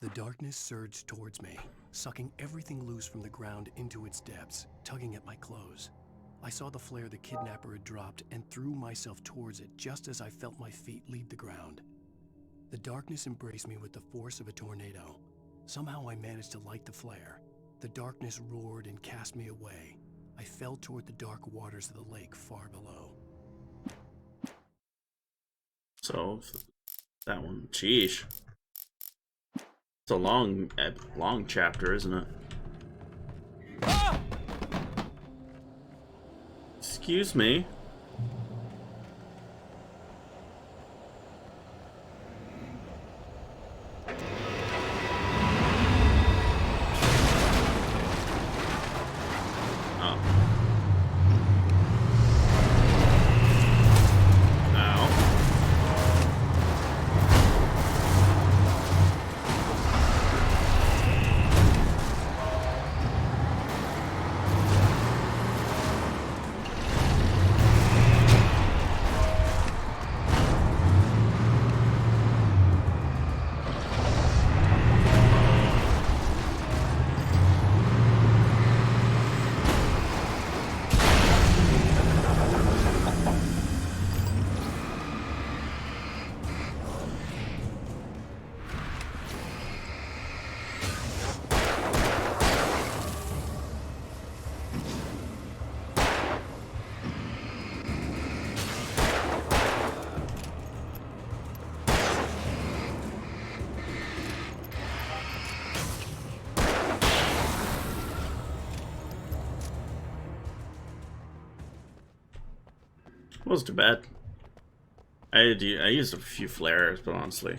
The darkness surged towards me, sucking everything loose from the ground into its depths, tugging at my clothes. I saw the flare the kidnapper had dropped and threw myself towards it just as I felt my feet leave the ground. The darkness embraced me with the force of a tornado. Somehow I managed to light the flare. The darkness roared and cast me away. I fell toward the dark waters of the lake far below. So, that one, sheesh. It's a long chapter, isn't it? Excuse me. Wasn't too bad. I used a few flares, but honestly,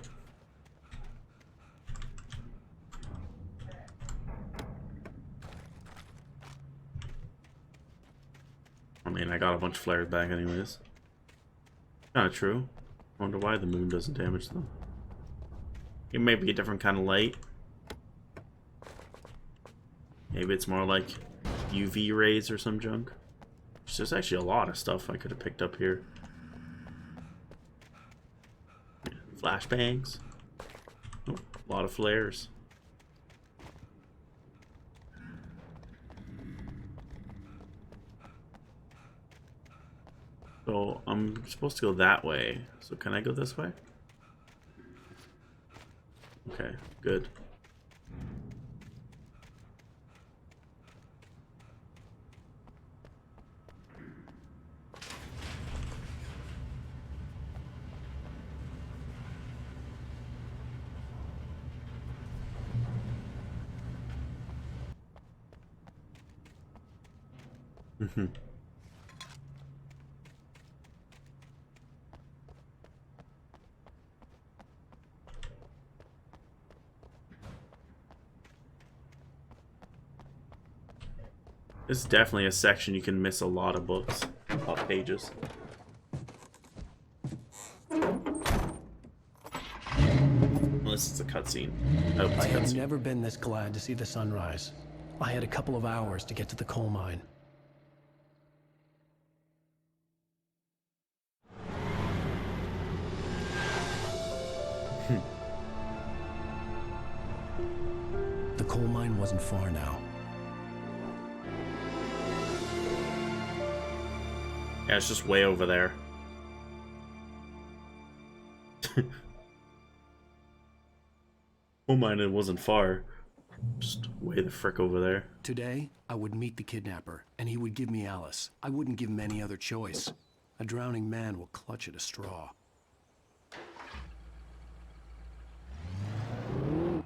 I mean, I got a bunch of flares back anyways. Kind of true. Wonder why the moon doesn't damage them. It may be a different kind of light. Maybe it's more like UV rays or some junk. There's actually a lot of stuff I could have picked up here. Yeah, flashbangs. Oh, a lot of flares. So I'm supposed to go that way. So can I go this way? Okay, good. Mm-hmm. This is definitely a section you can miss a lot of books, a lot of pages. Unless it's a cutscene. Oh, it's I a have cutscene. never been this glad to see the sunrise. I had a couple of hours to get to the coal mine. The coal mine wasn't far now. Yeah, it's just way over there. Oh, mine, it wasn't far. Just way the frick over there. Today, I would meet the kidnapper, and he would give me Alice. I wouldn't give him any other choice. A drowning man will clutch at a straw.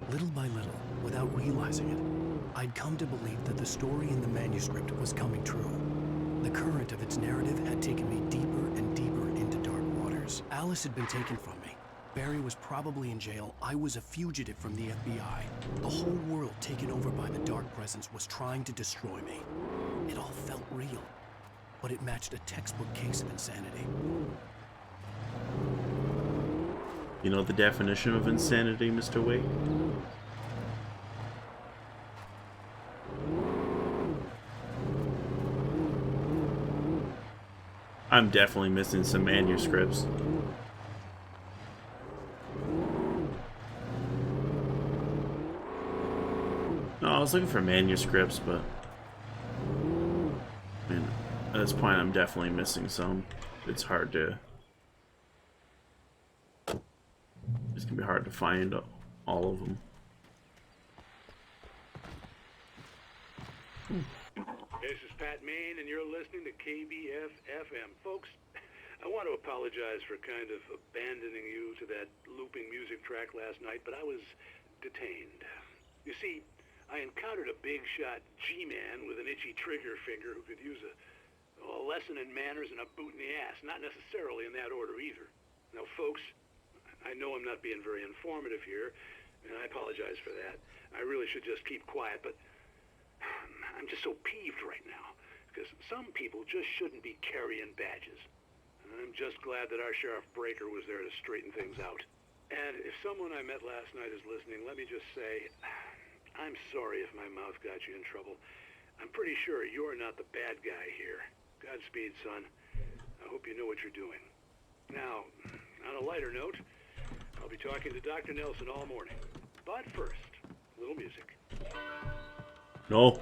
Little by little, without realizing it, I'd come to believe that the story in the manuscript was coming true. The current of its narrative had taken me deeper and deeper into dark waters. Alice had been taken from me. Barry was probably in jail. I was a fugitive from the FBI. The whole world taken over by the Dark Presence was trying to destroy me. It all felt real, but it matched a textbook case of insanity. You know the definition of insanity, Mr. Wake? I'm definitely missing some manuscripts. No, I was looking for manuscripts, but I mean, at this point I'm definitely missing some. It's hard to... It's gonna be hard to find all of them. This is Pat Main, and you're listening to KBF FM. Folks, I want to apologize for kind of abandoning you to that looping music track last night, but I was detained. You see, I encountered a big shot G-man with an itchy trigger finger who could use a lesson in manners and a boot in the ass. Not necessarily in that order either. Now, folks, I know I'm not being very informative here, and I apologize for that. I really should just keep quiet, but I'm just so peeved right now, because some people just shouldn't be carrying badges. And I'm just glad that our Sheriff Breaker was there to straighten things out. And if someone I met last night is listening, let me just say, I'm sorry if my mouth got you in trouble. I'm pretty sure you're not the bad guy here. Godspeed, son. I hope you know what you're doing. Now, on a lighter note, I'll be talking to Dr. Nelson all morning. But first, a little music. No.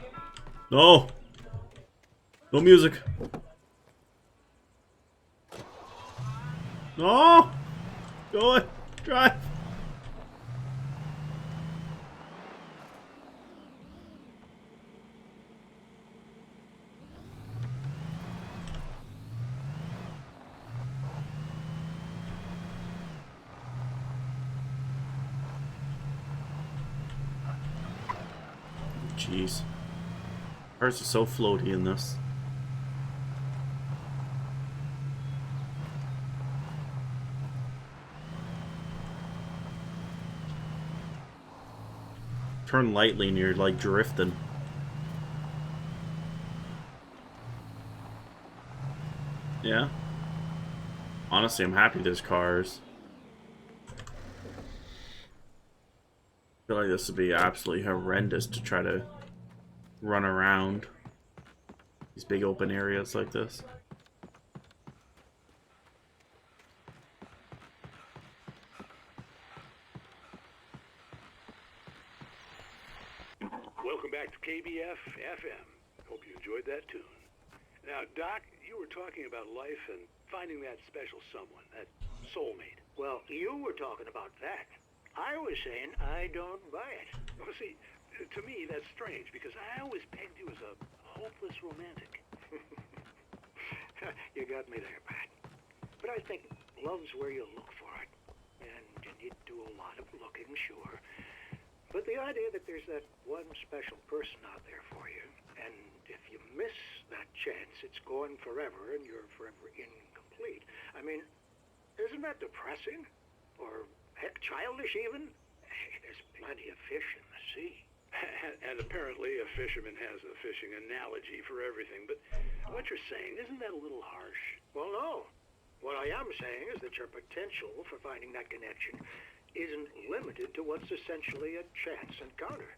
No. No music. No. Go on. Drive. Jeez. Cars are so floaty in this. Turn lightly and you're like drifting. Yeah. Honestly, I'm happy there's cars. I feel like this would be absolutely horrendous to try to run around these big open areas like this. Welcome back to KBF FM. Hope you enjoyed that tune. Now, Doc, you were talking about life and finding that special someone, that soulmate. Well, you were talking about that. I was saying I don't buy it. Well, see, to me, that's strange, because I always pegged you as a hopeless romantic. You got me there, Pat. But I think love's where you look for it. And you need to do a lot of looking, sure. But the idea that there's that one special person out there for you, and if you miss that chance, it's gone forever, and you're forever incomplete. I mean, isn't that depressing? Or, heck, childish even? Hey, there's plenty of fish in the sea. And apparently a fisherman has a fishing analogy for everything, but what you're saying, isn't that a little harsh? Well, no. What I am saying is that your potential for finding that connection isn't limited to what's essentially a chance encounter.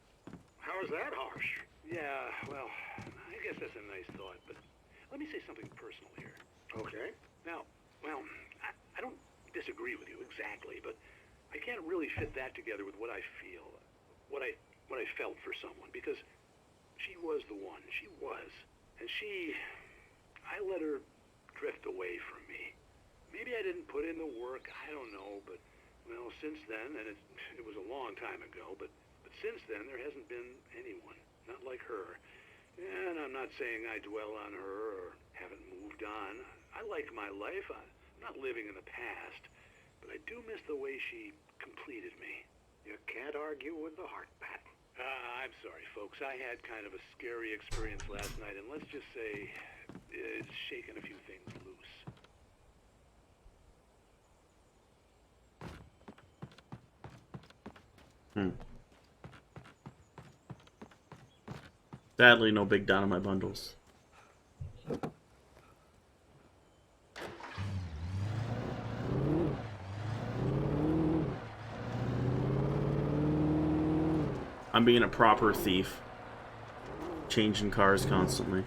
How is that harsh? Yeah, well, I guess that's a nice thought, but let me say something personal here. Okay. Now, well, I don't disagree with you exactly, but I can't really fit that together with what I feel, what I felt for someone, because she was the one. She was. And I let her drift away from me. Maybe I didn't put in the work, I don't know, but, well, since then, and it was a long time ago, but since then, there hasn't been anyone, not like her. And I'm not saying I dwell on her or haven't moved on. I like my life. I'm not living in the past, but I do miss the way she completed me. You can't argue with the heart, Pat. I I'm sorry, folks. I had kind of a scary experience last night, and let's just say it's shaken a few things loose. Sadly, no big dynamite bundles. I'm being a proper thief. Changing cars constantly.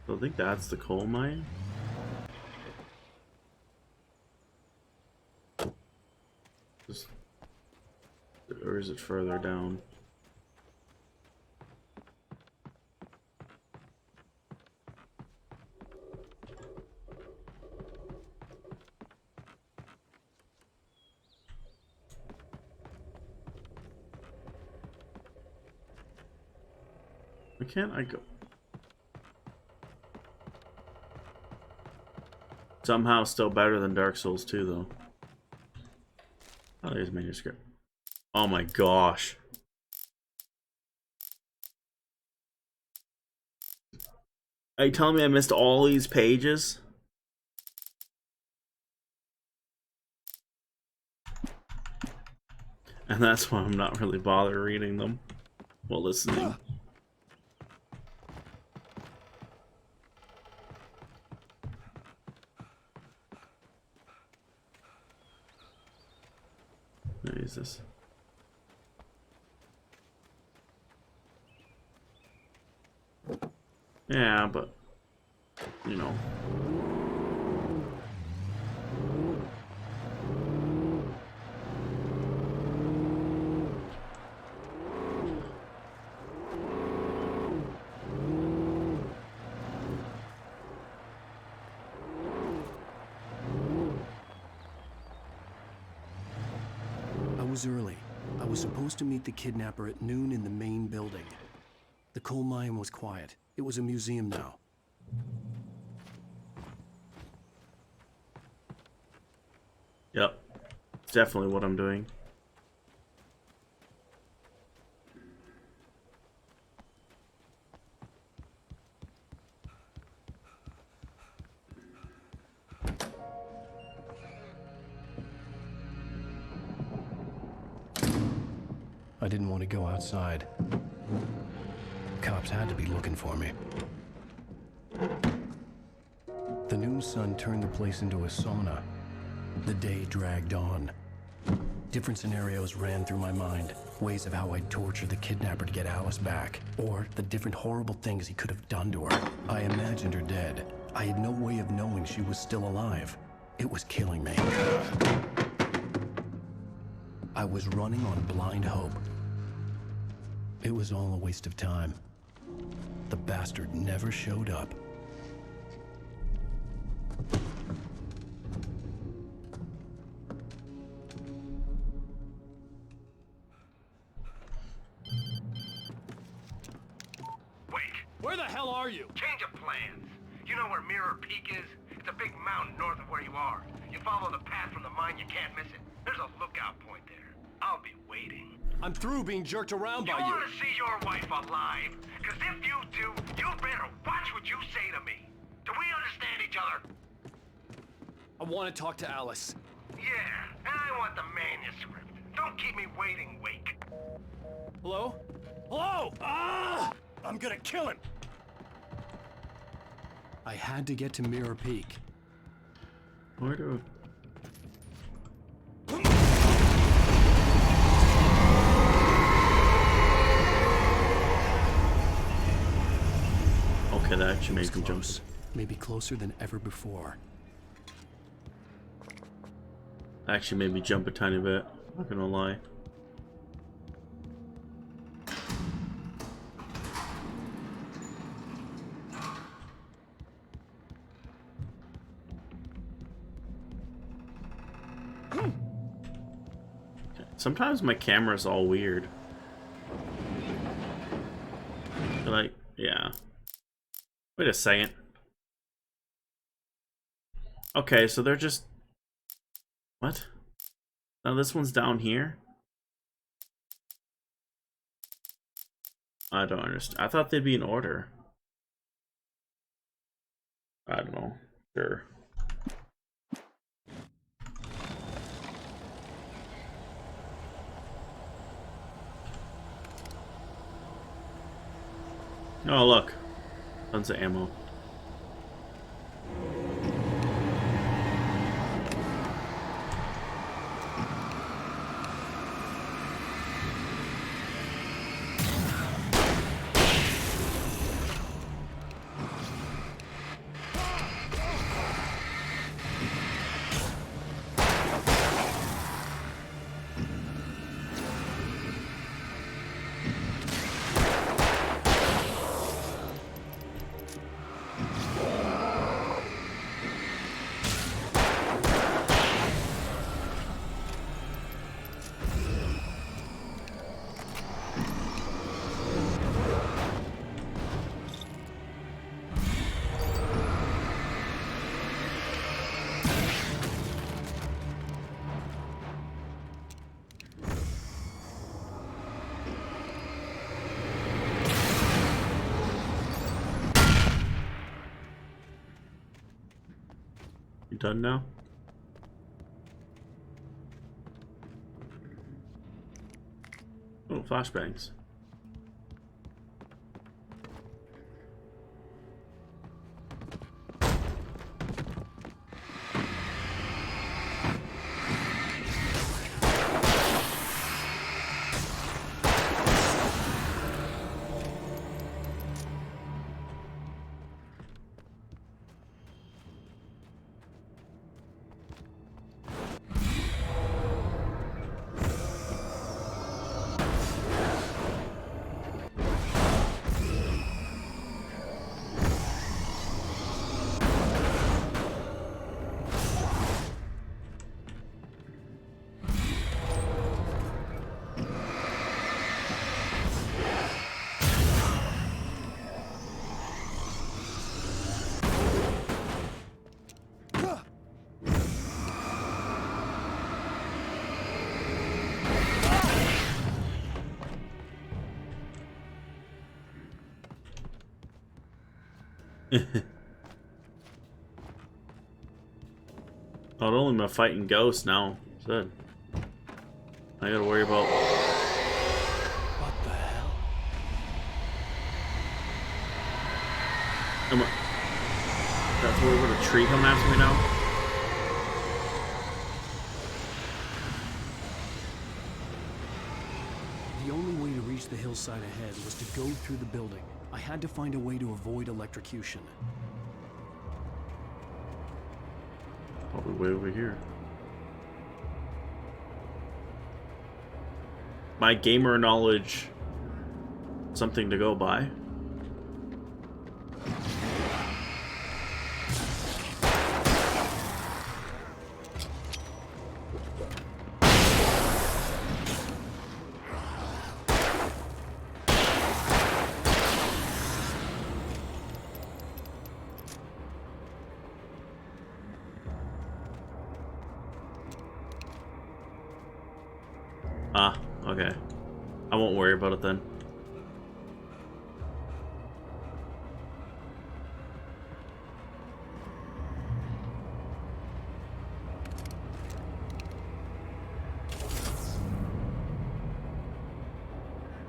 So I think that's the coal mine. Or is it further down? Why can't I go? Somehow still better than Dark Souls 2 though. Oh, there's manuscript. Oh my gosh. Are you telling me I missed all these pages? And that's why I'm not really bothered reading them while listening. What is this? Yeah, but you know. I was early. I was supposed to meet the kidnapper at noon in the main building. The coal mine was quiet. It was a museum now. Yep. It's definitely what I'm doing. I didn't want to go outside. Cops had to be looking for me. The noon sun turned the place into a sauna. The day dragged on. Different scenarios ran through my mind. Ways of how I'd torture the kidnapper to get Alice back. Or the different horrible things he could have done to her. I imagined her dead. I had no way of knowing she was still alive. It was killing me. I was running on blind hope. It was all a waste of time. The bastard never showed up. Wait! Where the hell are you? Change of plans. You know where Mirror Peak is? It's a big mountain north of where you are. You follow the path from the mine, you can't miss it. There's a lookout point there. I'll be waiting. I'm through being jerked around by You you. want to see your wife alive? Because if you do, you better watch what you say to me. Do we understand each other? I want to talk to Alice. Yeah, and I want the manuscript. Don't keep me waiting, Wake. Hello? Hello? Ah! I'm gonna kill him. I had to get to Mirror Peak. Where do... Okay, that actually makes me jump. Maybe closer than ever before. Actually made me jump a tiny bit. Not gonna lie. Sometimes my camera's all weird. Like, yeah. Wait a second. Okay, so they're just... What? Now this one's down here? I don't understand. I thought they'd be in order. I don't know. Sure. Oh, look. Tons of ammo. You done now? Oh, flashbangs. Not only am I fighting ghosts now, I gotta worry about. What the hell? That's where would a tree coming after me now? The only way to reach the hillside ahead was to go through the building. I had to find a way to avoid electrocution. Probably way over here. My gamer knowledge, something to go by. Ah, okay. I won't worry about it then.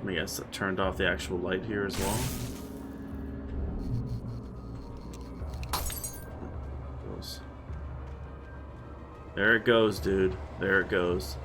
I guess I turned off the actual light here as well. There it goes, dude. There it goes.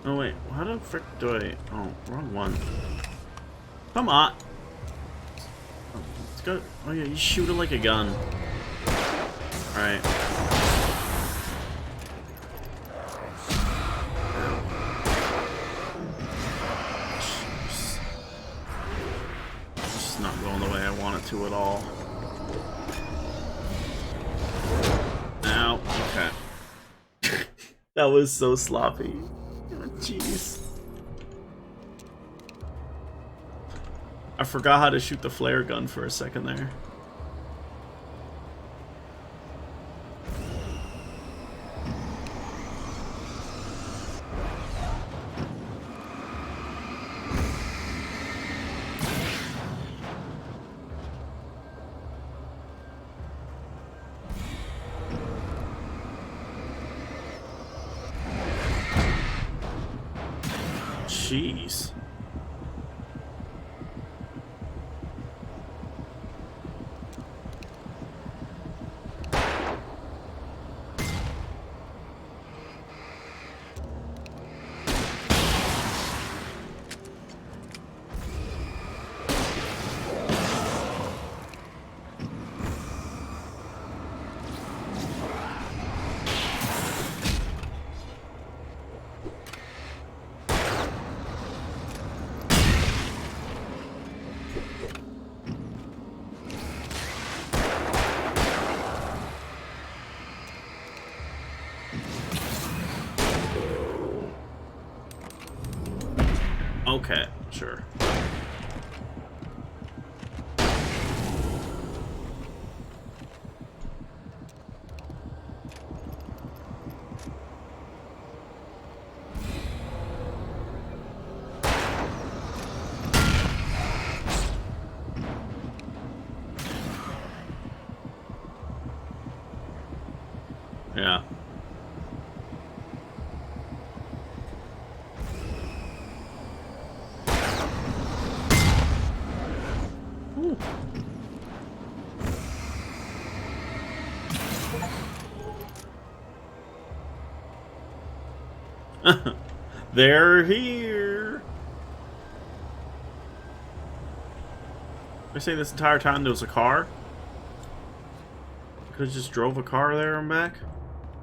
Oh wait, how the frick do I... Oh, wrong one. Come on! Oh, let's go... Oh yeah, you shoot it like a gun. Alright. That was so sloppy. Jeez. I forgot how to shoot the flare gun for a second there. Jeez. Okay, sure. Yeah. They're here. I say this entire time there was a car. Could have just drove a car there and back.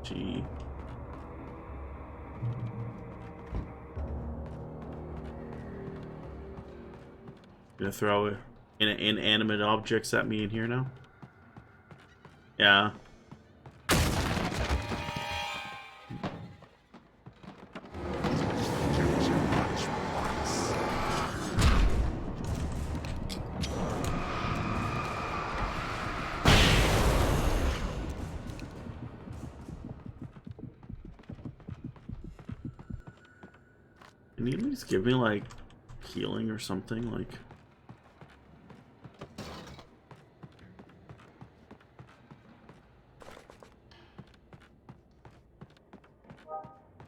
Gee. Gonna throw inanimate objects at me in here now? Yeah. Can you at least give me, like, healing or something? Like...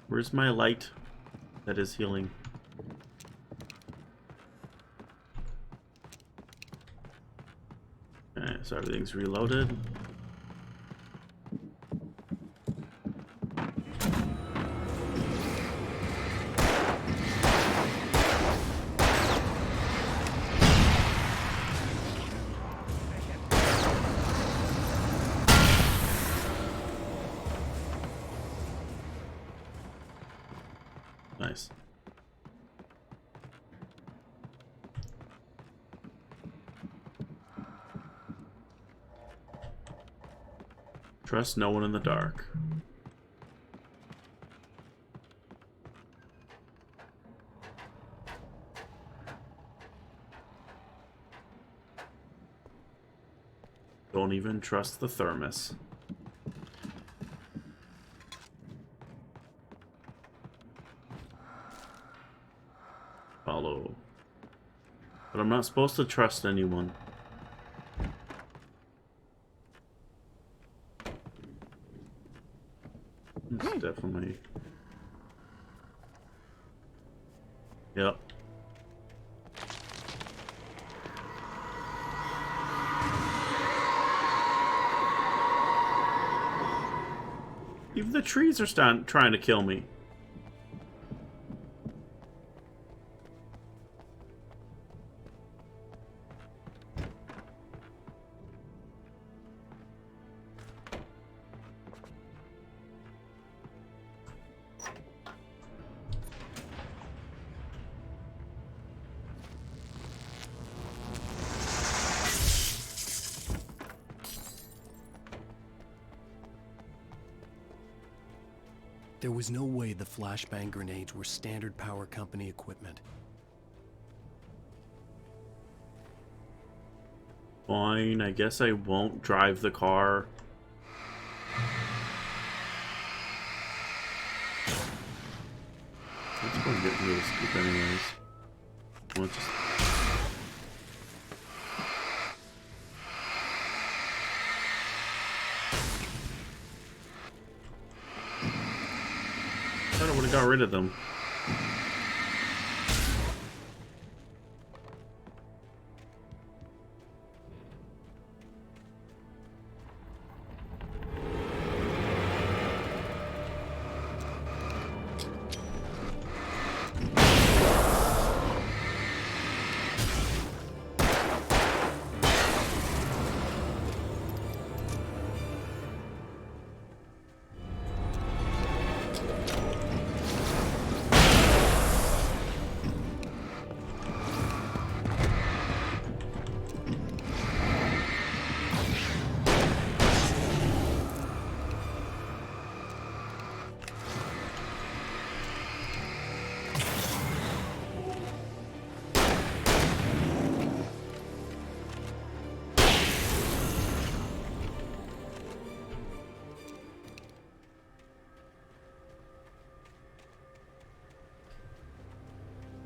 Where's my light that is healing? Okay, so everything's reloaded. Nice. Trust no one in the dark. Don't even trust the thermos. Follow. But I'm not supposed to trust anyone. It's definitely... Yep. Even the trees are trying to kill me. There was no way the flashbang grenades were standard power company equipment. Fine, I guess I won't drive the car. Let's go get rid of this scoop anyways. We'll just... I thought I would have got rid of them.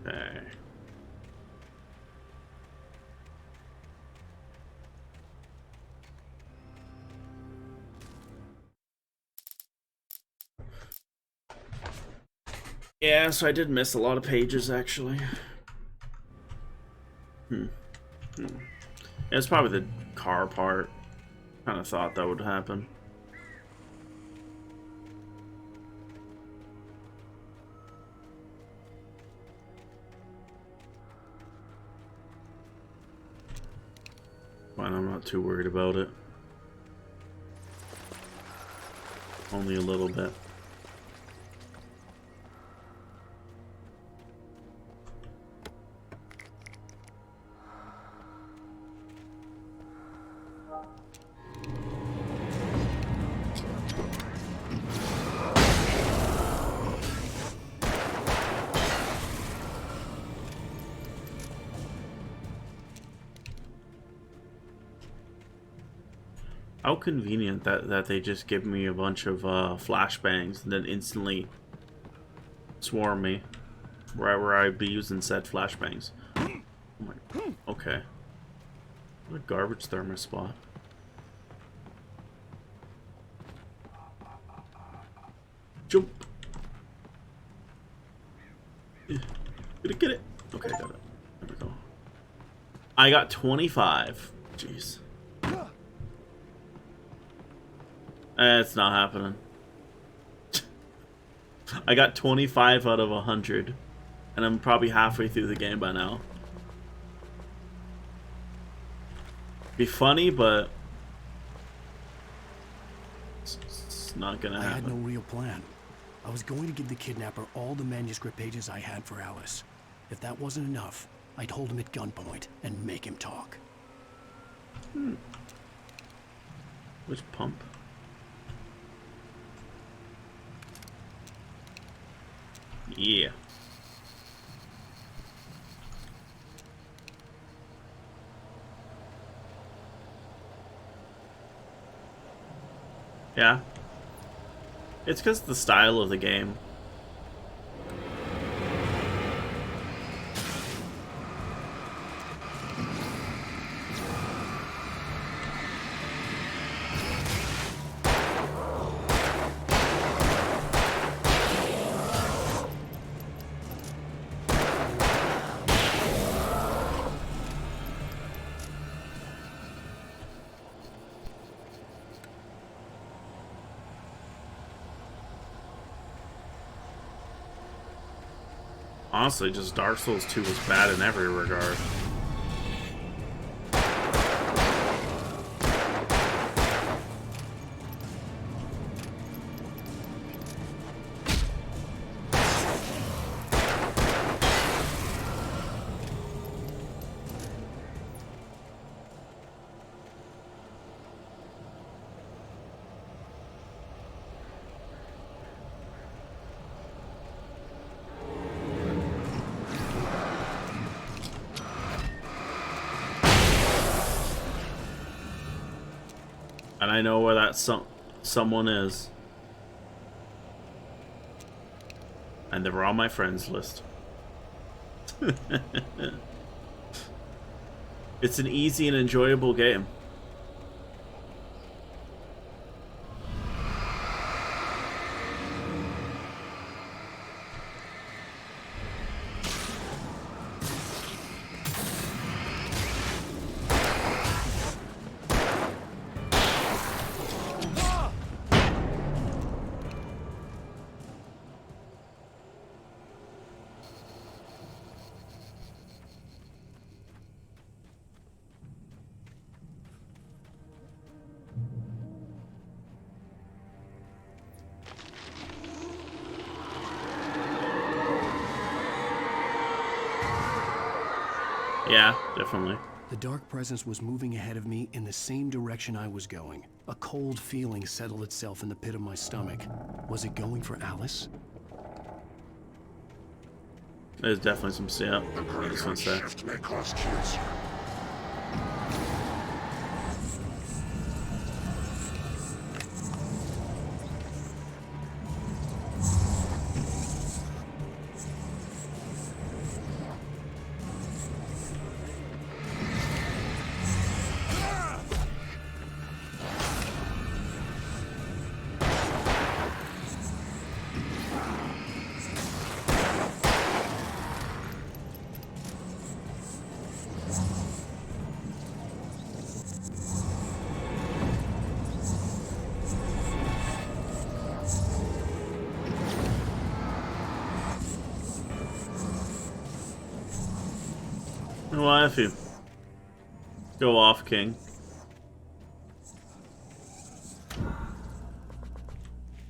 Okay. Yeah, so I did miss a lot of pages actually. It's probably the car part. Kind of thought that would happen. Fine, I'm not too worried about it. Only a little bit. How convenient that they just give me a bunch of flashbangs and then instantly swarm me wherever I be using said flashbangs. Oh my, okay. What a garbage thermos spot. Jump. Get it. Okay, got it. There we go. I got 25. Jeez. It's not happening. I got 25 out of 100. And I'm probably halfway through the game by now. Be funny, but it's not gonna happen. I had no real plan. I was going to give the kidnapper all the manuscript pages I had for Alice. If that wasn't enough, I'd hold him at gunpoint and make him talk. Which pump? Yeah. Yeah. It's because the style of the game. Honestly, just Dark Souls 2 was bad in every regard. And I know where that someone is. And they were on my friends list. It's an easy and enjoyable game. Yeah, definitely. The dark presence was moving ahead of me in the same direction I was going. A cold feeling settled itself in the pit of my stomach. Was it going for Alice? There's definitely some stuff. This one's there. Why if you go off, King?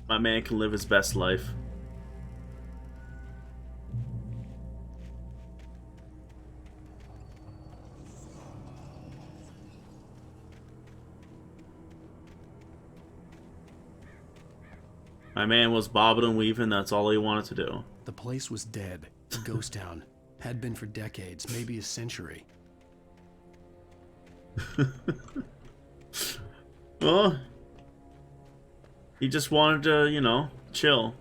My man can live his best life. My man was bobbing and weaving, that's all he wanted to do. The place was dead. A ghost town. Had been for decades, maybe a century. Well, he just wanted to, you know, chill.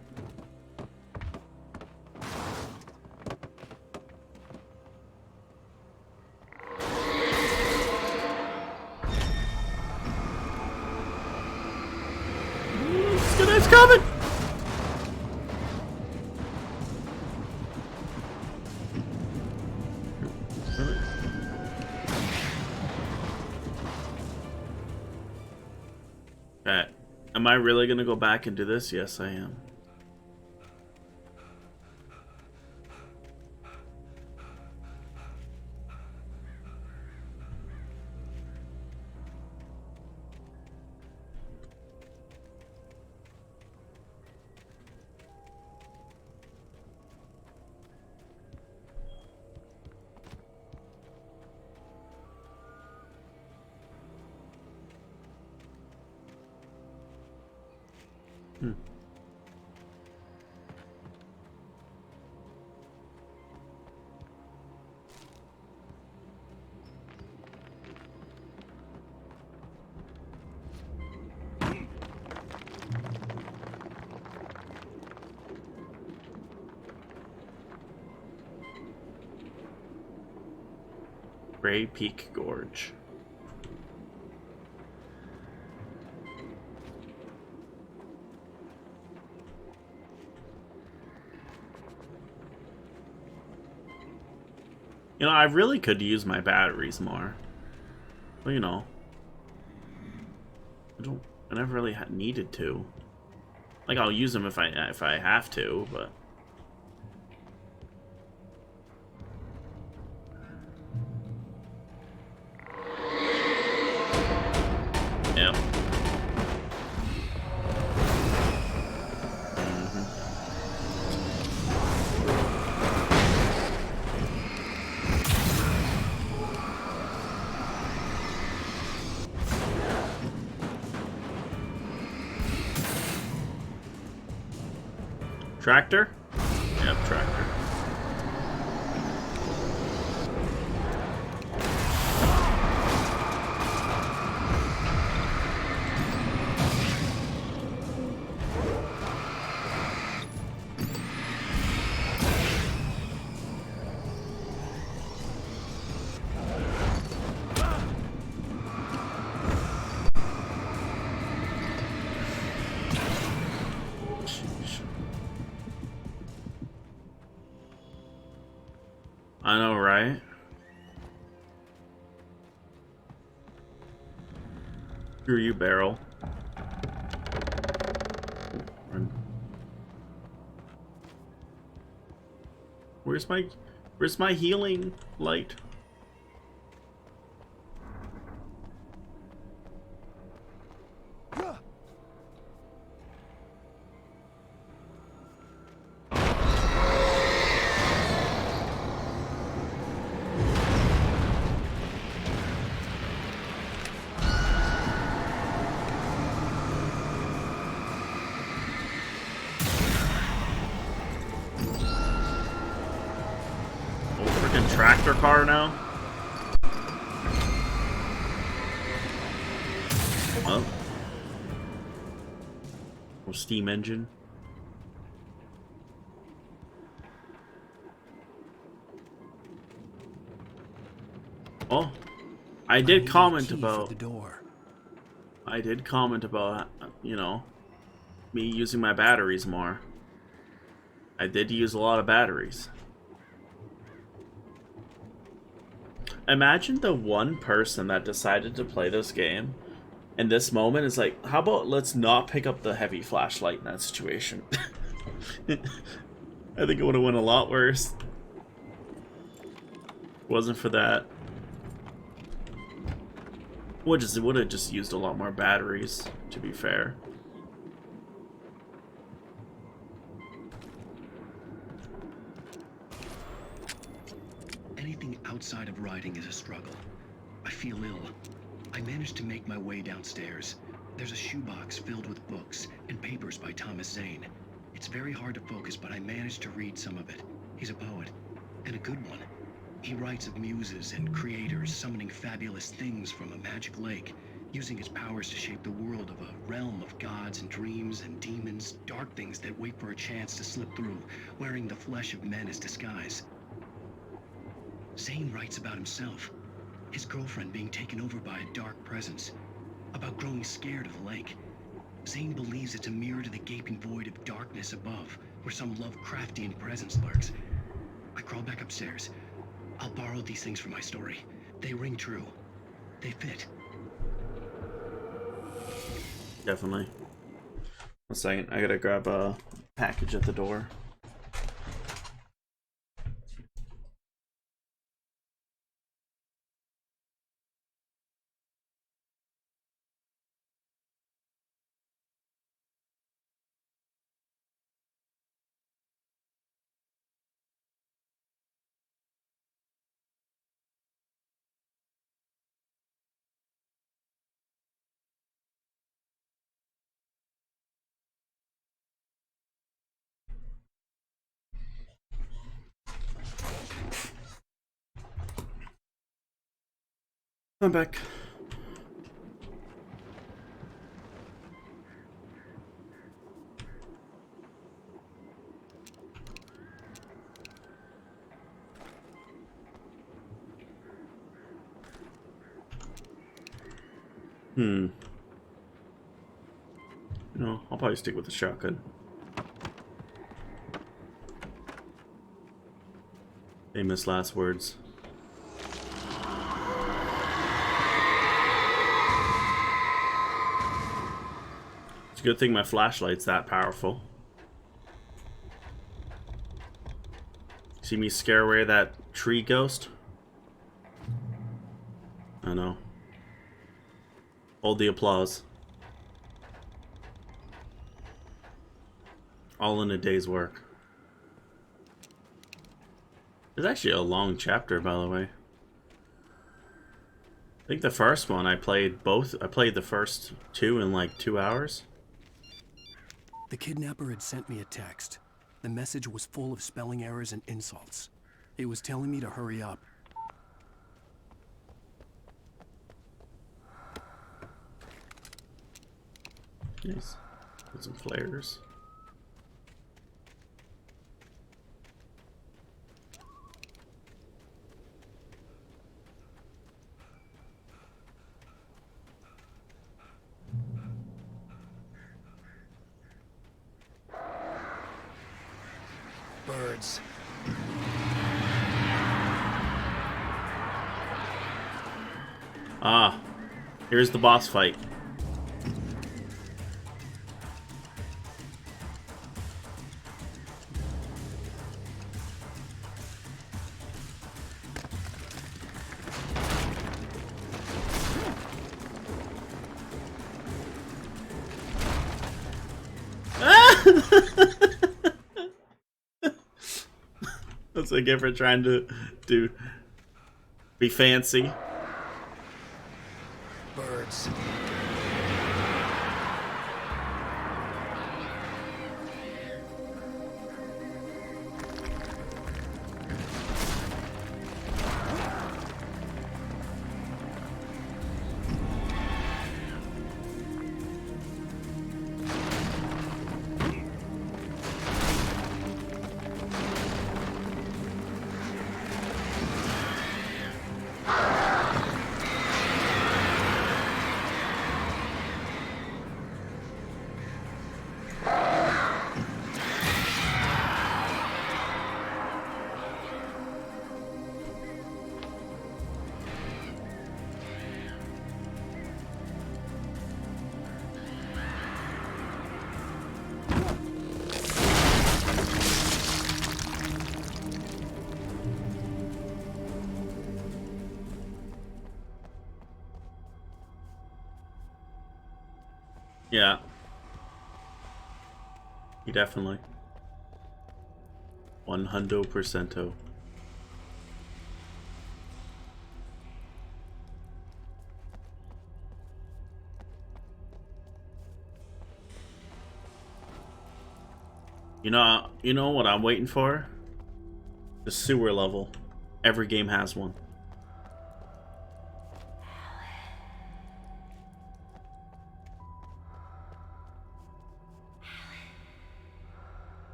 It's coming! Am I really gonna go back and do this? Yes, I am. Gray Peak Gorge. You know, I really could use my batteries more. But, you know, I never really needed to. Like, I'll use them if I have to, but. Yep. Tractor? Yep, tractor. I know, right? Screw you, Barrel. Where's my healing light? Tractor car now? Oh. Or steam engine. Oh. I did comment about you know, me using my batteries more. I did use a lot of batteries. Imagine the one person that decided to play this game in this moment is like, how about let's not pick up the heavy flashlight in that situation? I think it would have went a lot worse. Wasn't for that. It would have just used a lot more batteries, to be fair. Anything outside of riding is a struggle. I feel ill. I managed to make my way downstairs. There's a shoebox filled with books and papers by Thomas Zane. It's very hard to focus, but I managed to read some of it. He's a poet, and a good one. He writes of muses and creators summoning fabulous things from a magic lake, using his powers to shape the world of a realm of gods and dreams and demons, dark things that wait for a chance to slip through, wearing the flesh of men as disguise. Zane writes about himself, his girlfriend being taken over by a dark presence, about growing scared of the lake. Zane believes it's a mirror to the gaping void of darkness above, where some Lovecraftian presence lurks. I crawl back upstairs. I'll borrow these things for my story. They ring true. They fit. Definitely. 1 second, I gotta grab a package at the door. I'm back. No, I'll probably stick with the shotgun. Famous last words. It's a good thing my flashlight's that powerful. See me scare away that tree ghost? I know. Hold the applause. All in a day's work. It's actually a long chapter, by the way. I think the first one I played the first two in like 2 hours. The kidnapper had sent me a text. The message was full of spelling errors and insults. It was telling me to hurry up. Nice. Put some flares. Birds. Ah, here's the boss fight. That's what I get for trying to be fancy. Birds. Yeah. He definitely. 100%. You know what I'm waiting for? The sewer level. Every game has one.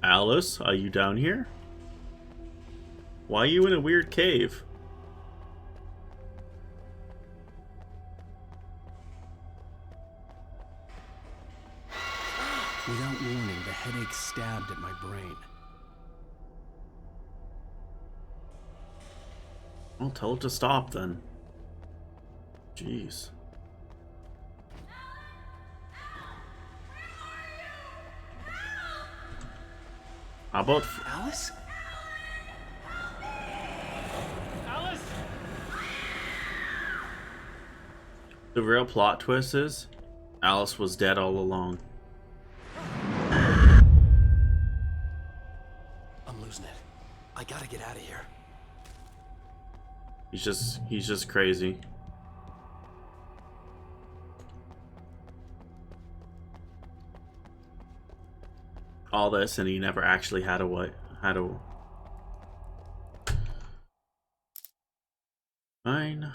Alice, are you down here? Why are you in a weird cave? Without warning, the headache stabbed at my brain. Well, tell it to stop then. Jeez. How about Alice? Alice? the real plot twist is Alice was dead all along. I'm losing it. I gotta get out of here. He's just crazy. All this and he never actually had a Fine.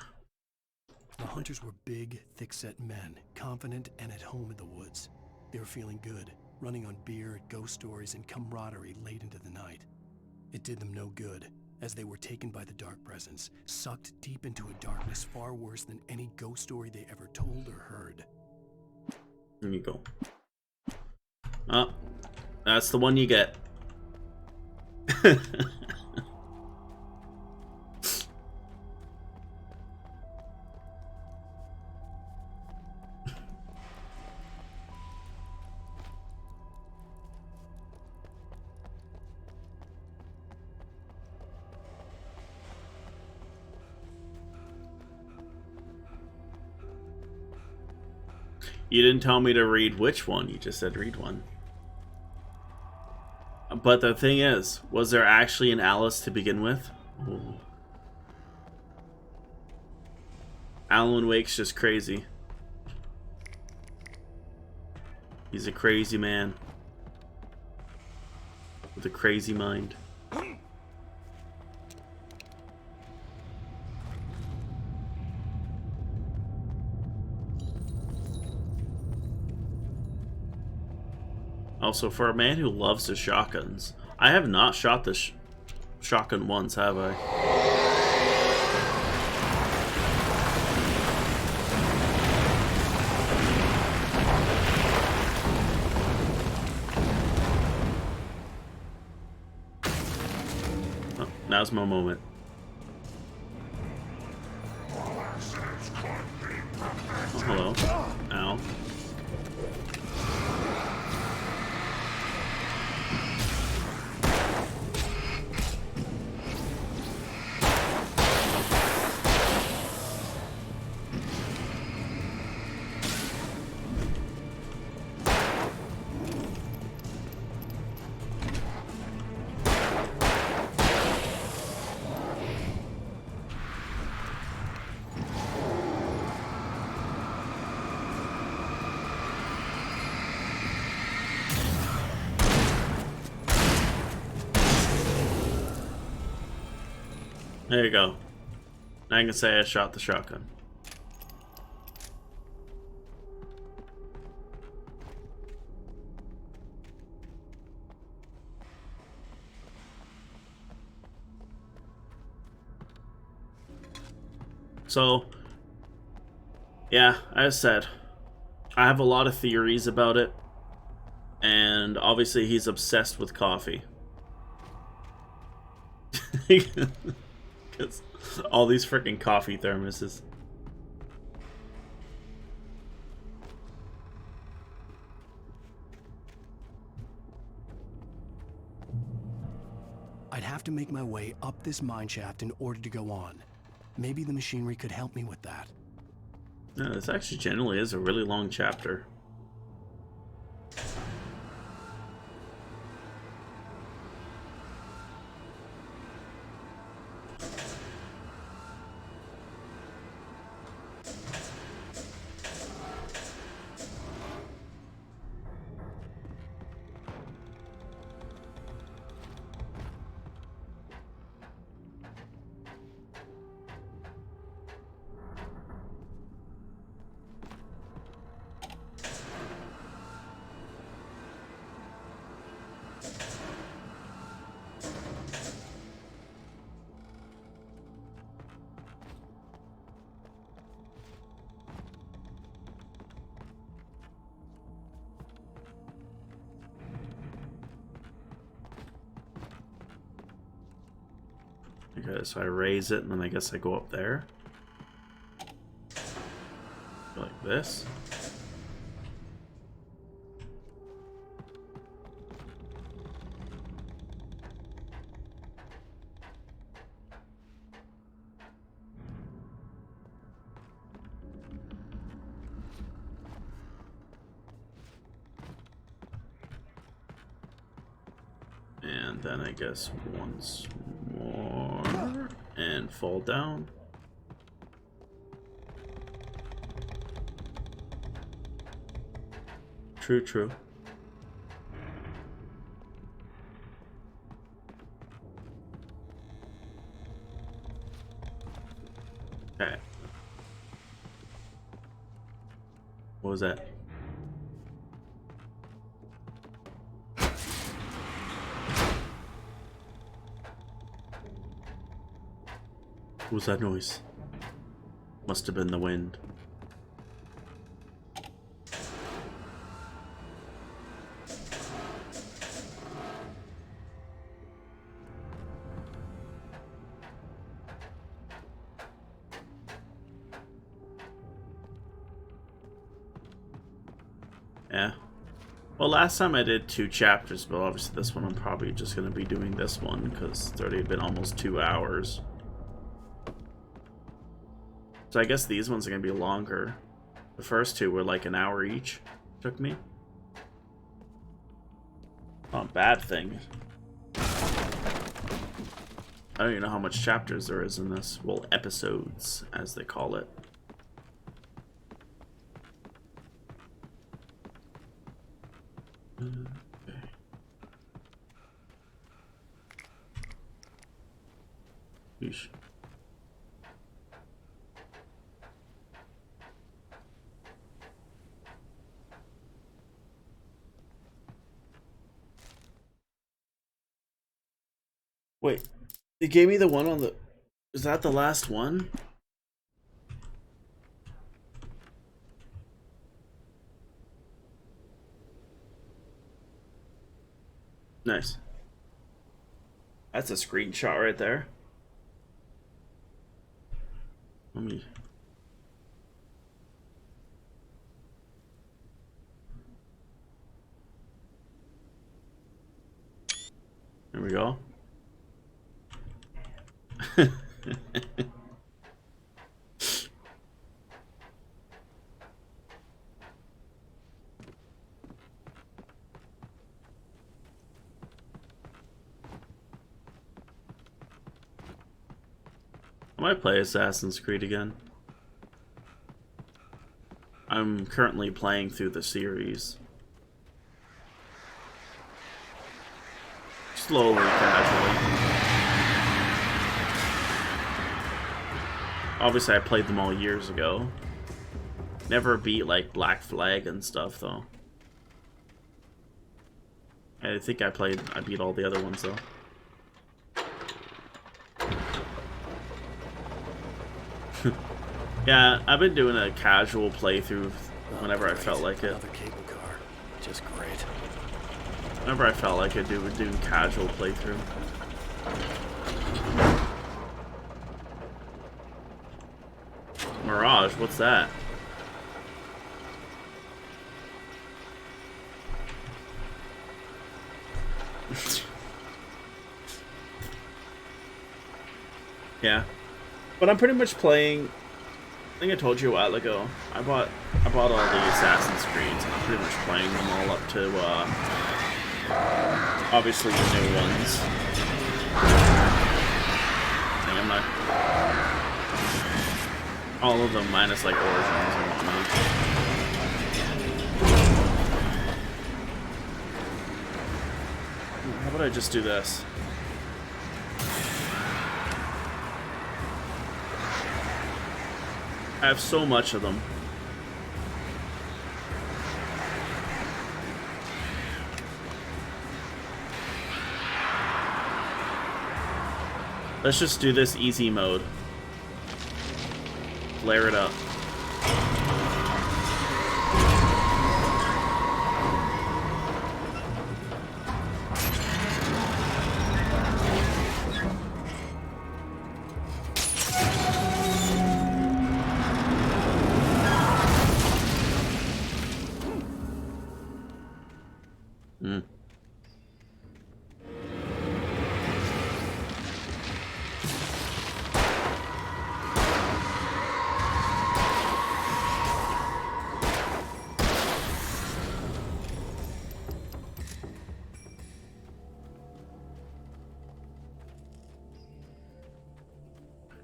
The hunters were big, thick-set men, confident and at home in the woods. They were feeling good, running on beer, ghost stories, and camaraderie late into the night. It did them no good, as they were taken by the dark presence, sucked deep into a darkness far worse than any ghost story they ever told or heard. There you go. Oh, that's the one you get. You didn't tell me to read which one, you just said read one. But the thing is, was there actually an Alice to begin with? Ooh. Alan Wake's just crazy. He's a crazy man. With a crazy mind. Also, for a man who loves the shotguns, I have not shot this shotgun once, have I? Oh, now's my moment. Hello. Ow. There you go. Now I can say I shot the shotgun. So, yeah, as I said, I have a lot of theories about it. And obviously he's obsessed with coffee. Because all these freaking coffee thermoses. I'd have to make my way up this mine shaft in order to go on. Maybe the machinery could help me with that. No, this actually generally is a really long chapter. Okay, so I raise it and then I guess I go up there. Like this. And then I guess once more and fall down. True, true. Okay. What was that? What was that noise? Must have been the wind. Yeah. Well, last time I did 2 chapters, but obviously this one I'm probably just going to be doing this one because it's already been almost 2 hours. So I guess these ones are going to be longer. The first 2 were like an hour each. Took me. Not a bad thing. I don't even know how much chapters there is in this. Well, episodes, as they call it. Okay. Yeesh. Wait, they gave me the one on the... Is that the last one? Nice. That's a screenshot right there. Let me... There we go. I might play Assassin's Creed again. I'm currently playing through the series. Slowly, casually. Obviously, I played them all years ago. Never beat, like, Black Flag and stuff, though. I think I beat all the other ones, though. Yeah, I've been doing a casual playthrough whenever I felt like it. Another cable car. Just great. Whenever I felt like it, do casual playthrough. Mirage, what's that? Yeah, but I'm pretty much playing. I think I told you a while ago. I bought all the Assassin's Creeds, and I'm pretty much playing them all up to obviously the new ones. I think I'm not all of them minus like Origins and whatnot. How about I just do this? I have so much of them. Let's just do this easy mode. Flare it up.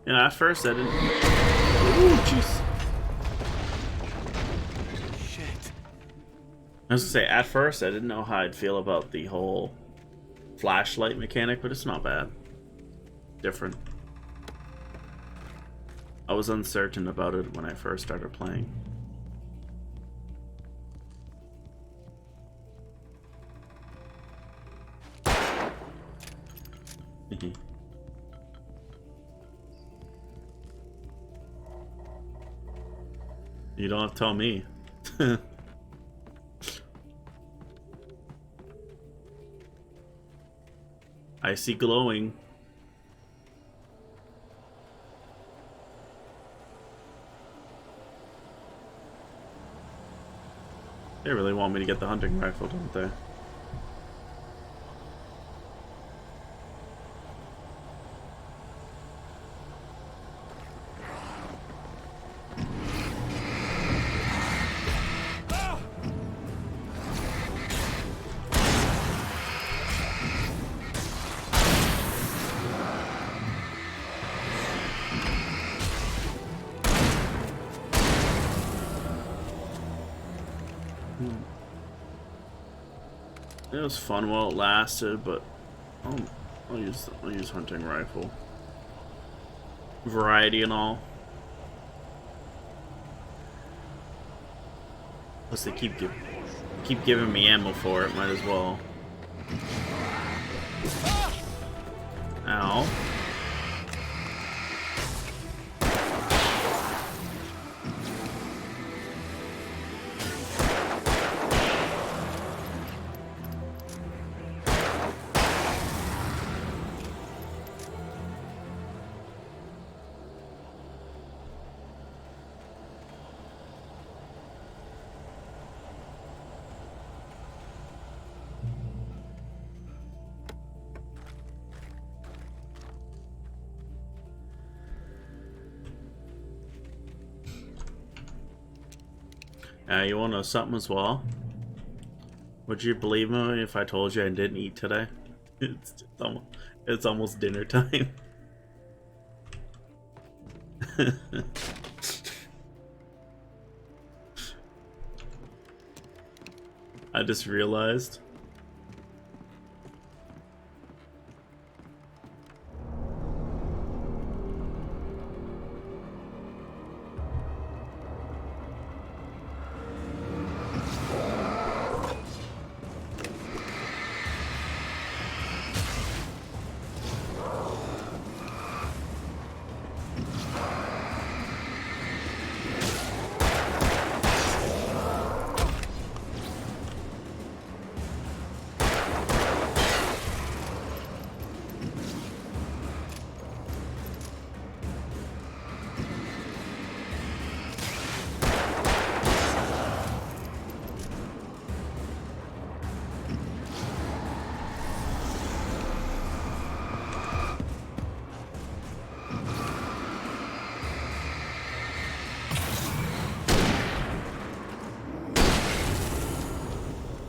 Yeah, at first I didn't. Ooh, jeez. Shit. I was gonna say, at first I didn't know how I'd feel about the whole flashlight mechanic, but it's not bad. Different. I was uncertain about it when I first started playing. You don't have to tell me. I see glowing. They really want me to get the hunting rifle, don't they? It was fun while it lasted, but I'll use hunting rifle. Variety and all. Plus they keep giving me ammo for it, might as well. Ow. You want to know something as well? Would you believe me if I told you I didn't eat today? It's almost dinner time. I just realized.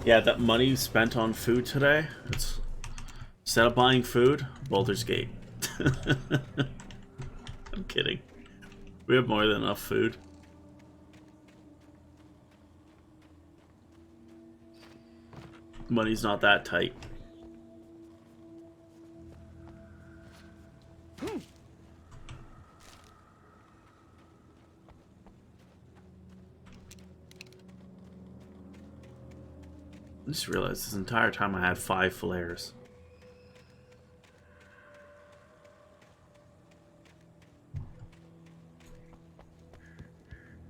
Yeah, that money spent on food today, it's instead of buying food, Baldur's Gate. I'm kidding. We have more than enough food. Money's not that tight. I just realized this entire time I had 5 flares.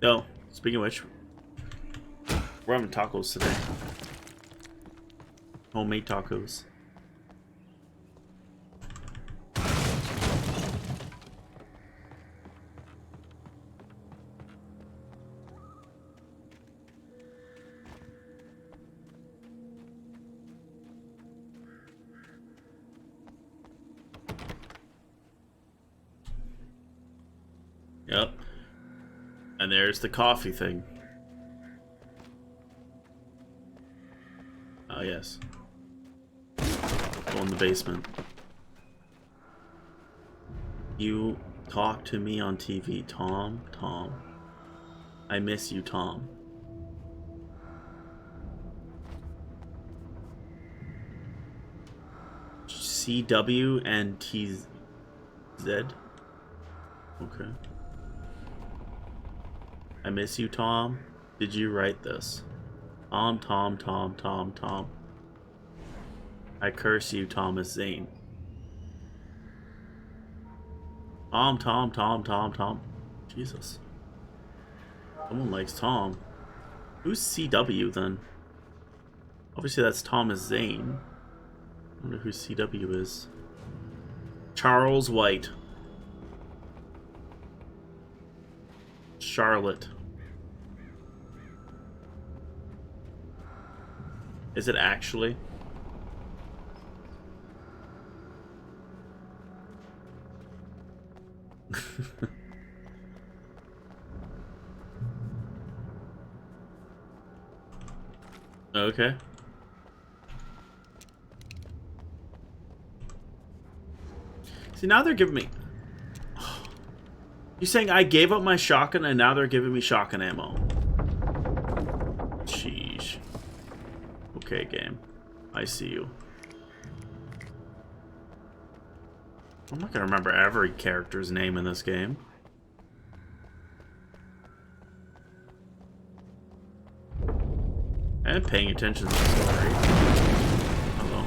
Oh, speaking of which, we're having tacos today. Homemade tacos. Yep. And there's the coffee thing. Oh, yes. Go in the basement. You talk to me on TV, Tom. Tom. I miss you, Tom. CW and TZ. Okay. I miss you, Tom. Did you write this? Tom. I curse you, Thomas Zane. Tom. Jesus. Someone likes Tom. Who's CW then? Obviously that's Thomas Zane. I wonder who CW is. Charles White. Charlotte. Is it actually? Okay. See, now they're giving me... You're saying I gave up my shotgun and now they're giving me shotgun ammo. Sheesh. Okay, game. I see you. I'm not gonna remember every character's name in this game. And paying attention to the story. Hello.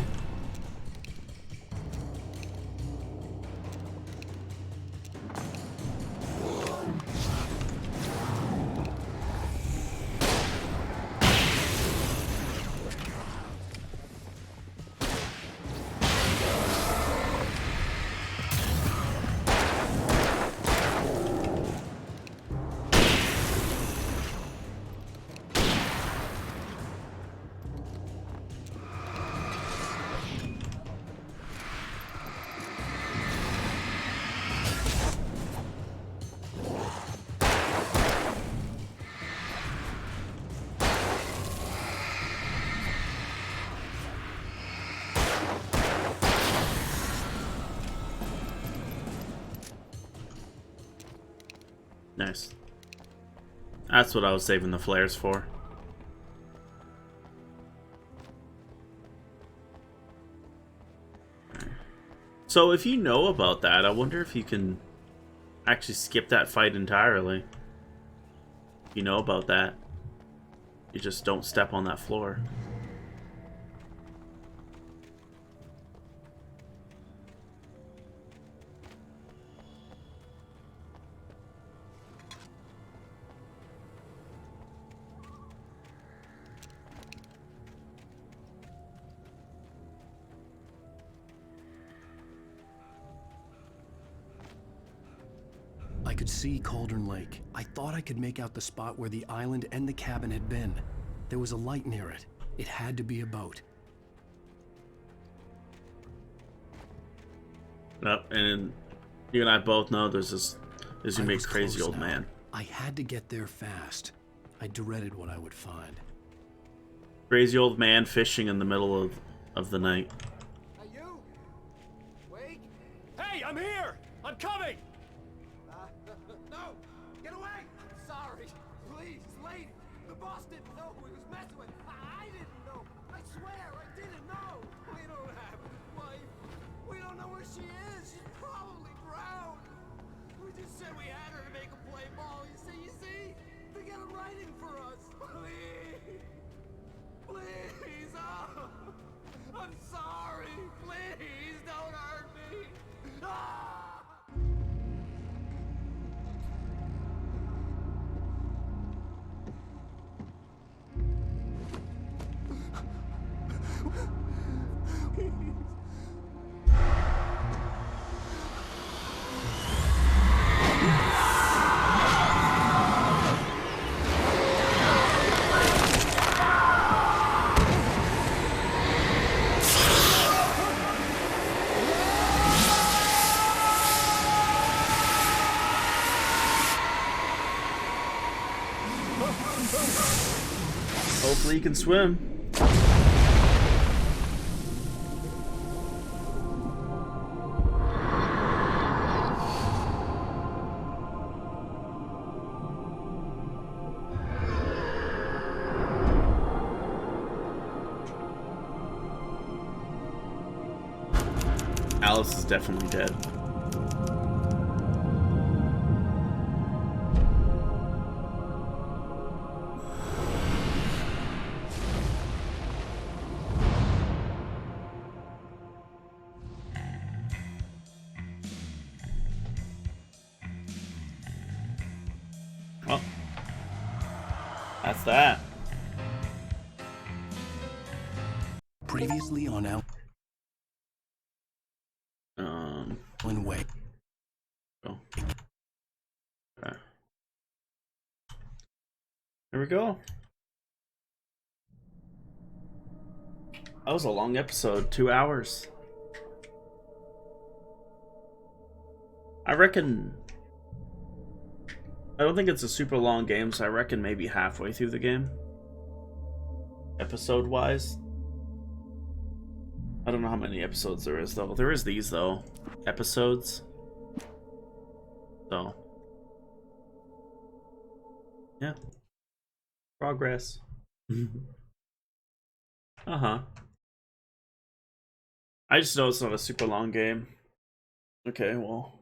Nice. That's what I was saving the flares for. So if you know about that, I wonder if you can actually skip that fight entirely. If you know about that, you just don't step on that floor. I could see Cauldron Lake. I thought I could make out the spot where the island and the cabin had been. There was a light near it. It had to be a boat. Yep, and you and I both know there's gonna be a was crazy close old now. man. I had to get there fast. I dreaded what I would find. Crazy old man fishing in the middle of the night. Hey, you! Wait! Hey, I'm here! I'm coming! No! Get away! I'm sorry. Please, lady. The boss didn't know who he was messing with. I didn't know. I swear, I didn't know. We don't have his wife. We don't know where she is. She's probably drowned. We just said we had her to make a play ball. You see? They got him writing for us. Please. Please. Oh. I'm sorry. Please don't hurt me. Ah! Hopefully you can swim. Alice is definitely dead. Well, that's that. Previously on Alan Wake. Oh. Okay. There we go. That was a long episode, 2 hours. I reckon... I don't think it's a super long game, so I reckon maybe halfway through the game. Episode-wise. I don't know how many episodes there is, though. There is these, though. Episodes. So. Yeah. Progress. Uh-huh. I just know it's not a super long game. Okay, well.